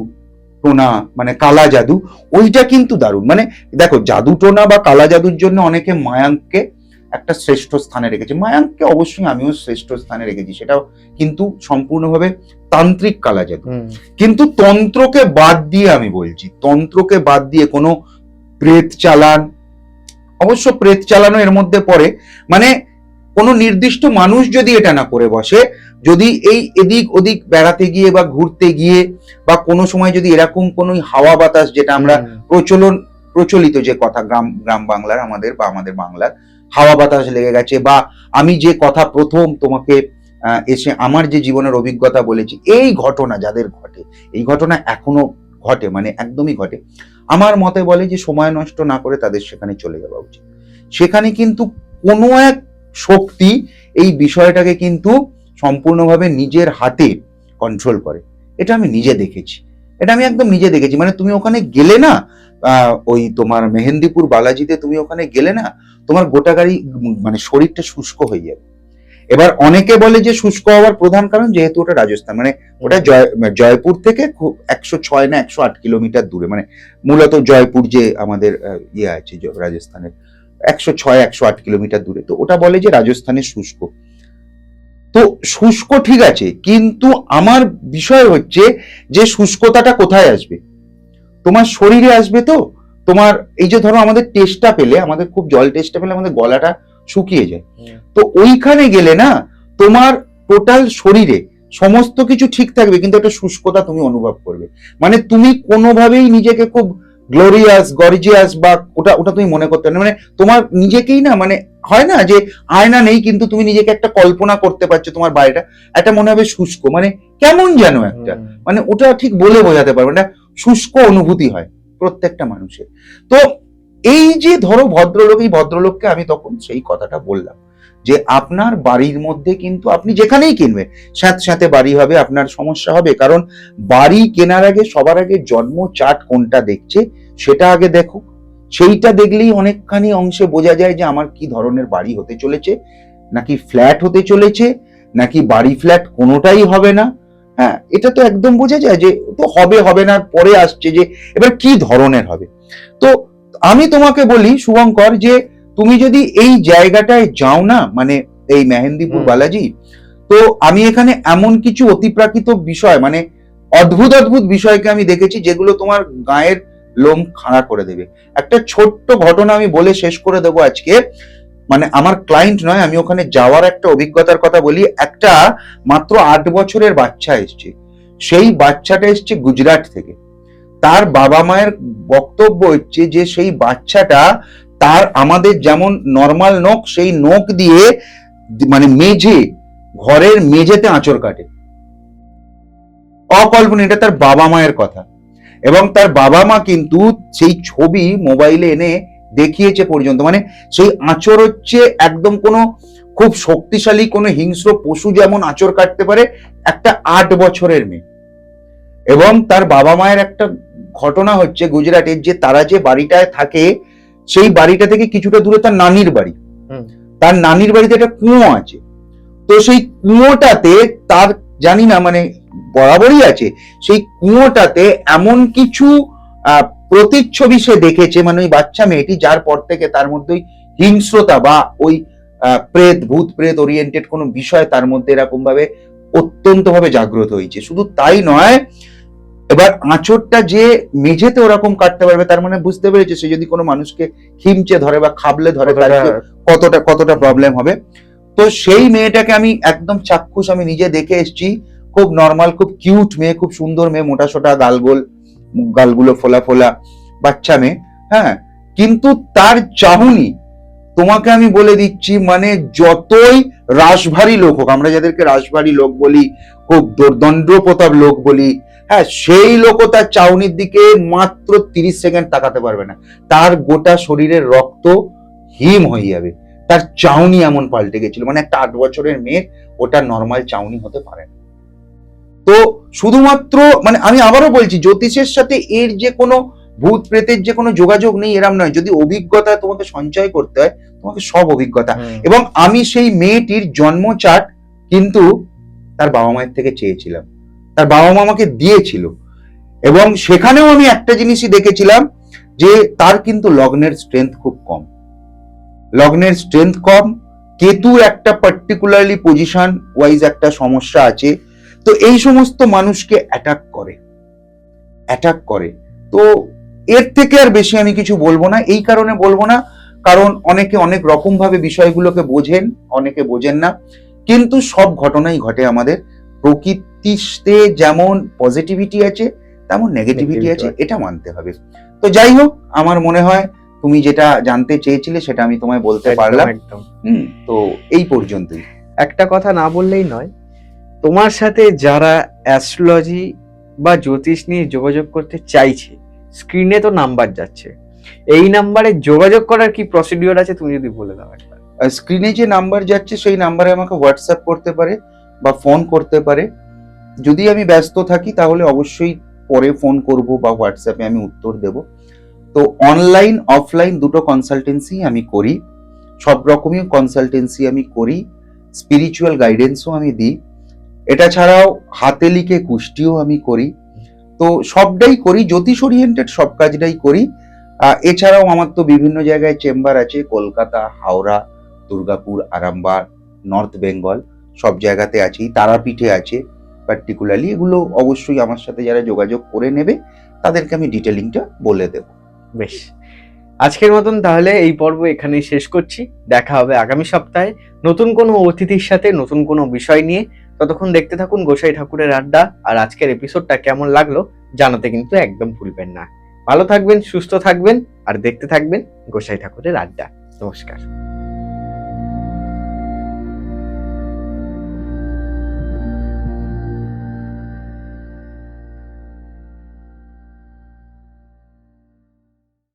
টোনা, মানে কালা জাদু, ওইটা কিন্তু দারুণ। মানে দেখো, জাদু টোনা বা কালা জাদুর জন্য অনেকে মায়াঙ্ককে একটা শ্রেষ্ঠ স্থানে রেখেছে, মায়াঙ্ককে অবশ্যই আমিও শ্রেষ্ঠ স্থানে রেখেছি, সেটাও কিন্তু সম্পূর্ণভাবে তান্ত্রিক কালা জাদু। কিন্তু তন্ত্রকে বাদ দিয়ে আমি বলছি, তন্ত্রকে বাদ দিয়ে কোনো প্রেত চালান, অবশ্য প্রেত চালানো এর মধ্যে পড়ে, মানে কোনো নির্দিষ্ট মানুষ যদি এটা না করে বসে, যদি এই এদিক ওদিক বেড়াতে গিয়ে বা ঘুরতে গিয়ে বা কোনো সময় যদি এরকম কোনো হাওয়া বাতাস, যেটা আমরা প্রচলিত যে কথা গ্রাম বাংলার আমাদের বা আমাদের বাংলার, হাওয়া বাতাস লেগে গেছে, বা আমি যে কথা প্রথম তোমাকে এসে আমার যে জীবনের অভিজ্ঞতা বলেছি, এই ঘটনা যাদের ঘটে, এই ঘটনা এখনো ঘটে, মানে একদমই ঘটে, আমার মতে বলে যে সময় নষ্ট না করে তাদের সেখানে চলে যাওয়া উচিত। সেখানে কিন্তু কোনো এক শক্তি এই বিষয়টাকে কিন্তু সম্পূর্ণভাবে নিজের হাতে কন্ট্রোল করে, এটা আমি নিজে দেখেছি, এটা আমি একদম নিজে দেখেছি। মানে তুমি ওখানে গেলে না, ওই তোমার মেহেন্দিপুর বালাজিতে তুমি ওখানে গেলে না, তোমার গোটা গাড়ি মানে শরীরটা শুষ্ক হয়ে যাবে। এবার অনেকে বলে যে শুষ্ক হওয়ার প্রধান কারণ যেহেতু ওটা রাজস্থান, মানে ওটা জয়পুর থেকে 106 না 108 কিলোমিটার দূরে, মানে মূলত জয়পুর যে আমাদের ইয়ে আছে রাজস্থানের 106-108 কিলোমিটার দূরে, তো ওটা বলে যে রাজস্থানের শুষ্ক। তো শুষ্ক ঠিক আছে, কিন্তু আমার বিষয় হচ্ছে যে শুষ্কতাটা কোথায় আসবে, তোমার শরীরে আসবে। তো তোমার এই যে ধরো আমাদের টেস্টটা পেলে, আমাদের খুব জল টেস্টটা পেলে আমাদের গলাটা শুকিয়ে যায়, তো ওইখানে গেলে না তোমার টোটাল শরীরে সমস্ত কিছু ঠিক থাকবে, কিন্তু একটা শুষ্কতা তুমি অনুভব করবে। মানে তুমি কোনোভাবেই নিজেকে খুব গ্লোরিয়াস গর্জিয়াস বা ওটা তুমি মনে করতে না, মানে তোমার নিজেকেই না, মানে হয় না যে আয়না নেই কিন্তু তুমি নিজেকে একটা কল্পনা করতে পারছো, তোমার বাড়িটা একটা মনে হবে শুষ্ক, মানে কেমন যেন একটা, মানে ওটা ঠিক বলে বোঝাতে পারবে না, শুষ্ক অনুভূতি হয় প্রত্যেকটা মানুষের। তো এই যে ধরো ভদ্রলোক, এই ভদ্রলোককে আমি তখন সেই কথাটা বললাম যে আপনার বাড়ির মধ্যে কিন্তু আপনি যেখানেই কিনবেন, সাথে সাথে বাড়ি হবে, আপনার সমস্যা হবে, কারণ বাড়ি কেনার আগে সবার আগে জন্ম চার্ট কোনটা দেখছে সেটা আগে দেখো, সেইটা দেখলেই অনেকখানি অংশে বোঝা যায় যে আমার কি ধরনের বাড়ি হতে চলেছে, নাকি ফ্ল্যাট হতে চলেছে, নাকি বাড়ি ফ্ল্যাট কোনোটাই হবে না। হ্যাঁ, এটা তো একদম বোঝা যায় যে তো হবে না, পরে আসছে যে এবার কি ধরনের হবে। তো আমি তোমাকে বলি শুভঙ্কর, যে তুমি যদি এই জায়গাটায় যাও না, মানে এই মেহেন্দিপুর বালাজি, তো আমি এখানে এমন কিছু অতিপ্রাকৃত বিষয়, মানে অদ্ভুত অদ্ভুত বিষয়কে আমি দেখেছি যেগুলো তোমার গায়ের লোম খাড়া করে দেবে। একটা ছোট্ট ঘটনা আমি বলে শেষ করে দেবো আজকে, মানে আমার ক্লায়েন্ট নয়, আমি ওখানে যাওয়ার একটা অভিজ্ঞতার কথা বলি। একটা মাত্র 8 বছরের বাচ্চা এসছে, সেই বাচ্চাটা এসছে গুজরাট থেকে। তার বাবা মায়ের বক্তব্য হচ্ছে যে সেই বাচ্চাটা তার আমাদের যেমন নর্মাল নখ, সেই নখ দিয়ে মানে ঘরের মেঝেতে আঁচড় কাটে, অকল্পনীয়। এটা তার বাবা মায়ের কথা, এবং তার বাবা মা কিন্তু সেই ছবি মোবাইলে এনে দেখিয়েছে পর্যন্ত। মানে সেই আঁচড় হচ্ছে একদম কোনো খুব শক্তিশালী কোনো হিংস্র পশু যেমন আঁচড় কাটতে পারে, একটা 8 বছরের মেয়ে। এবং তার বাবা মায়ের একটা ঘটনা হচ্ছে গুজরাটের, যে তারা যে বাড়িটায় থাকে সেই বাড়িটা থেকে কিছুটা দূরে তার নানির বাড়ি, তার নানির বাড়িতে একটা কুয়ো আছে। তো সেই কুয়োটাতে তার জানি না মানে বরাবরই আছে, সেই কুয়োটাতে এমন কিছু প্রতিচ্ছবি সে দেখেছে, মানে ওই বাচ্চা মেয়েটি, যার পর থেকে তার মধ্যে ওই হিংস্রতা বা ওই ভূত প্রেত ওরিয়েন্টেড কোনো বিষয় তার মধ্যে এরকম ভাবে অত্যন্ত ভাবে জাগ্রত হয়েছে। শুধু তাই নয়, এবার আঁচড়টা যে মেঝেতে ওরকম কাটতে পারবে, তার মানে বুঝতে পেরেছে সে যদি কোনো মানুষকে খিমচে ধরে বা খাবলে ধরে তার কতটা প্রবলেম হবে। তো সেই মেয়েটাকে আমি একদম চাক্ষুষ আমি নিজে দেখে এসেছি, খুব নর্মাল, খুব কিউট মেয়ে, খুব সুন্দর মেয়ে, মোটা সোটা গালগুলো ফোলা ফোলা বাচ্চা মেয়ে, হ্যাঁ। কিন্তু তার চাহনি তোমাকে আমি বলে দিচ্ছি, মানে যতই রাশভারী লোক হোক, আমরা যাদেরকে রাশভারী লোক বলি, খুব দণ্ড প্রতাপ লোক বলি, হ্যাঁ, সেই লোকও তার চাহনির দিকে মাত্র 30 সেকেন্ড তাকাতে পারবে না, তার গোটা শরীরের রক্ত হিম হয়ে যাবে। তার চাহনি এমন পাল্টে গেছিল, মানে একটা 8 বছরের মেয়ের ওটা নর্মাল চাহনি হতে পারে না। তো শুধুমাত্র মানে আমি আবারও বলছি, জ্যোতিষের সাথে এর যে কোনো ভূত প্রেতের যে কোনো যোগাযোগ নেই এরম নয়। যদি অভিজ্ঞতা তোমাকে সঞ্চয় করতে হয়, তোমাকে সব অভিজ্ঞতা। এবং আমি সেই মেয়েটির জন্ম চার্ট কিন্তু তার বাবা মায়ের থেকে চেয়েছিলাম, তার বাবা মা আমাকে দিয়েছিল, এবং সেখানেও আমি একটা জিনিসই দেখেছিলাম যে তার কিন্তু লগ্নের স্ট্রেংথ খুব কম, লগ্নের স্ট্রেংথ কম, কেতু একটা পার্টিকুলারলি পজিশন ওয়াইজ একটা সমস্যা আছে। তো এই সমস্ত মানুষকে অ্যাটাক করে। তো এর থেকে আর বেশি আমি কিছু বলবো না। এই কারণে বলবো না কারণ অনেকে অনেক রকম ভাবে বিষয়গুলোকে বোঝেন, অনেকে বোঝেন না। কিন্তু সব ঘটনাই ঘটে আমাদের প্রকৃতিতে, যেমন পজিটিভিটি আছে তেমন নেগেটিভিটি আছে, এটা মানতে হবে। তো যাই হোক, আমার মনে হয় তুমি যেটা জানতে চেয়েছিলে সেটা আমি তোমায় বলতে পারলাম। তো এই পর্যন্তই। একটা কথা না বললেই নয়, তোমার সাথে যারা অ্যাস্ট্রোলজি বা জ্যোতিষ নিয়ে যোগাযোগ করতে চাইছে, স্ক্রিনে তো নাম্বার যাচ্ছে, এই নাম্বারে যোগাযোগ করার কি প্রসিডিওর আছে তুমি যদি বলে দাও একবার। স্ক্রিনে যে নাম্বার যাচ্ছে সেই নাম্বারে আমাকে হোয়াটসঅ্যাপ করতে পারে বা ফোন করতে পারে। যদি আমি ব্যস্ত থাকি তাহলে অবশ্যই পরে ফোন করব বা হোয়াটসঅ্যাপে আমি উত্তর দেব। তো অনলাইন অফলাইন দুটো কনসালটেন্সি আমি করি, সব রকমই কনসালটেন্সি আমি করি, স্পিরিচুয়াল গাইডেন্সও আমি দিই। এটা ছাড়াও হাতে লিখে কুষ্টিও আমি করি। তো সবটাই করি, জ্যোতিষ ওরিয়েন্টেড সব কাজটাই করি। এছাড়াও আমার তো বিভিন্ন জায়গায় চেম্বার আছে, কলকাতা, হাওড়া, দুর্গাপুর, আরামবাগ, নর্থ বেঙ্গল, সব জায়গাতে আছি। তারাপীঠে আছে পার্টিকুলারলি। এগুলো অবশ্যই আমার সাথে যারা যোগাযোগ করে নেবে তাদেরকে আমি ডিটেলিংটা বলে দেব। বেশ, আজকের মতন তাহলে এই পর্ব এখানেই শেষ করছি। দেখা হবে আগামী সপ্তাহে নতুন কোনো অতিথির সাথে, নতুন কোনো বিষয় নিয়ে। ততক্ষণ দেখতে থাকুন গোসাই ঠাকুরের আড্ডা। আর আজকের এপিসোডটা কেমন লাগলো জানাতে কিন্তু একদম ভুলবেন না। ভালো থাকবেন, সুস্থ থাকবেন, আর দেখতে থাকবেন গোসাই ঠাকুরের আড্ডা। নমস্কার।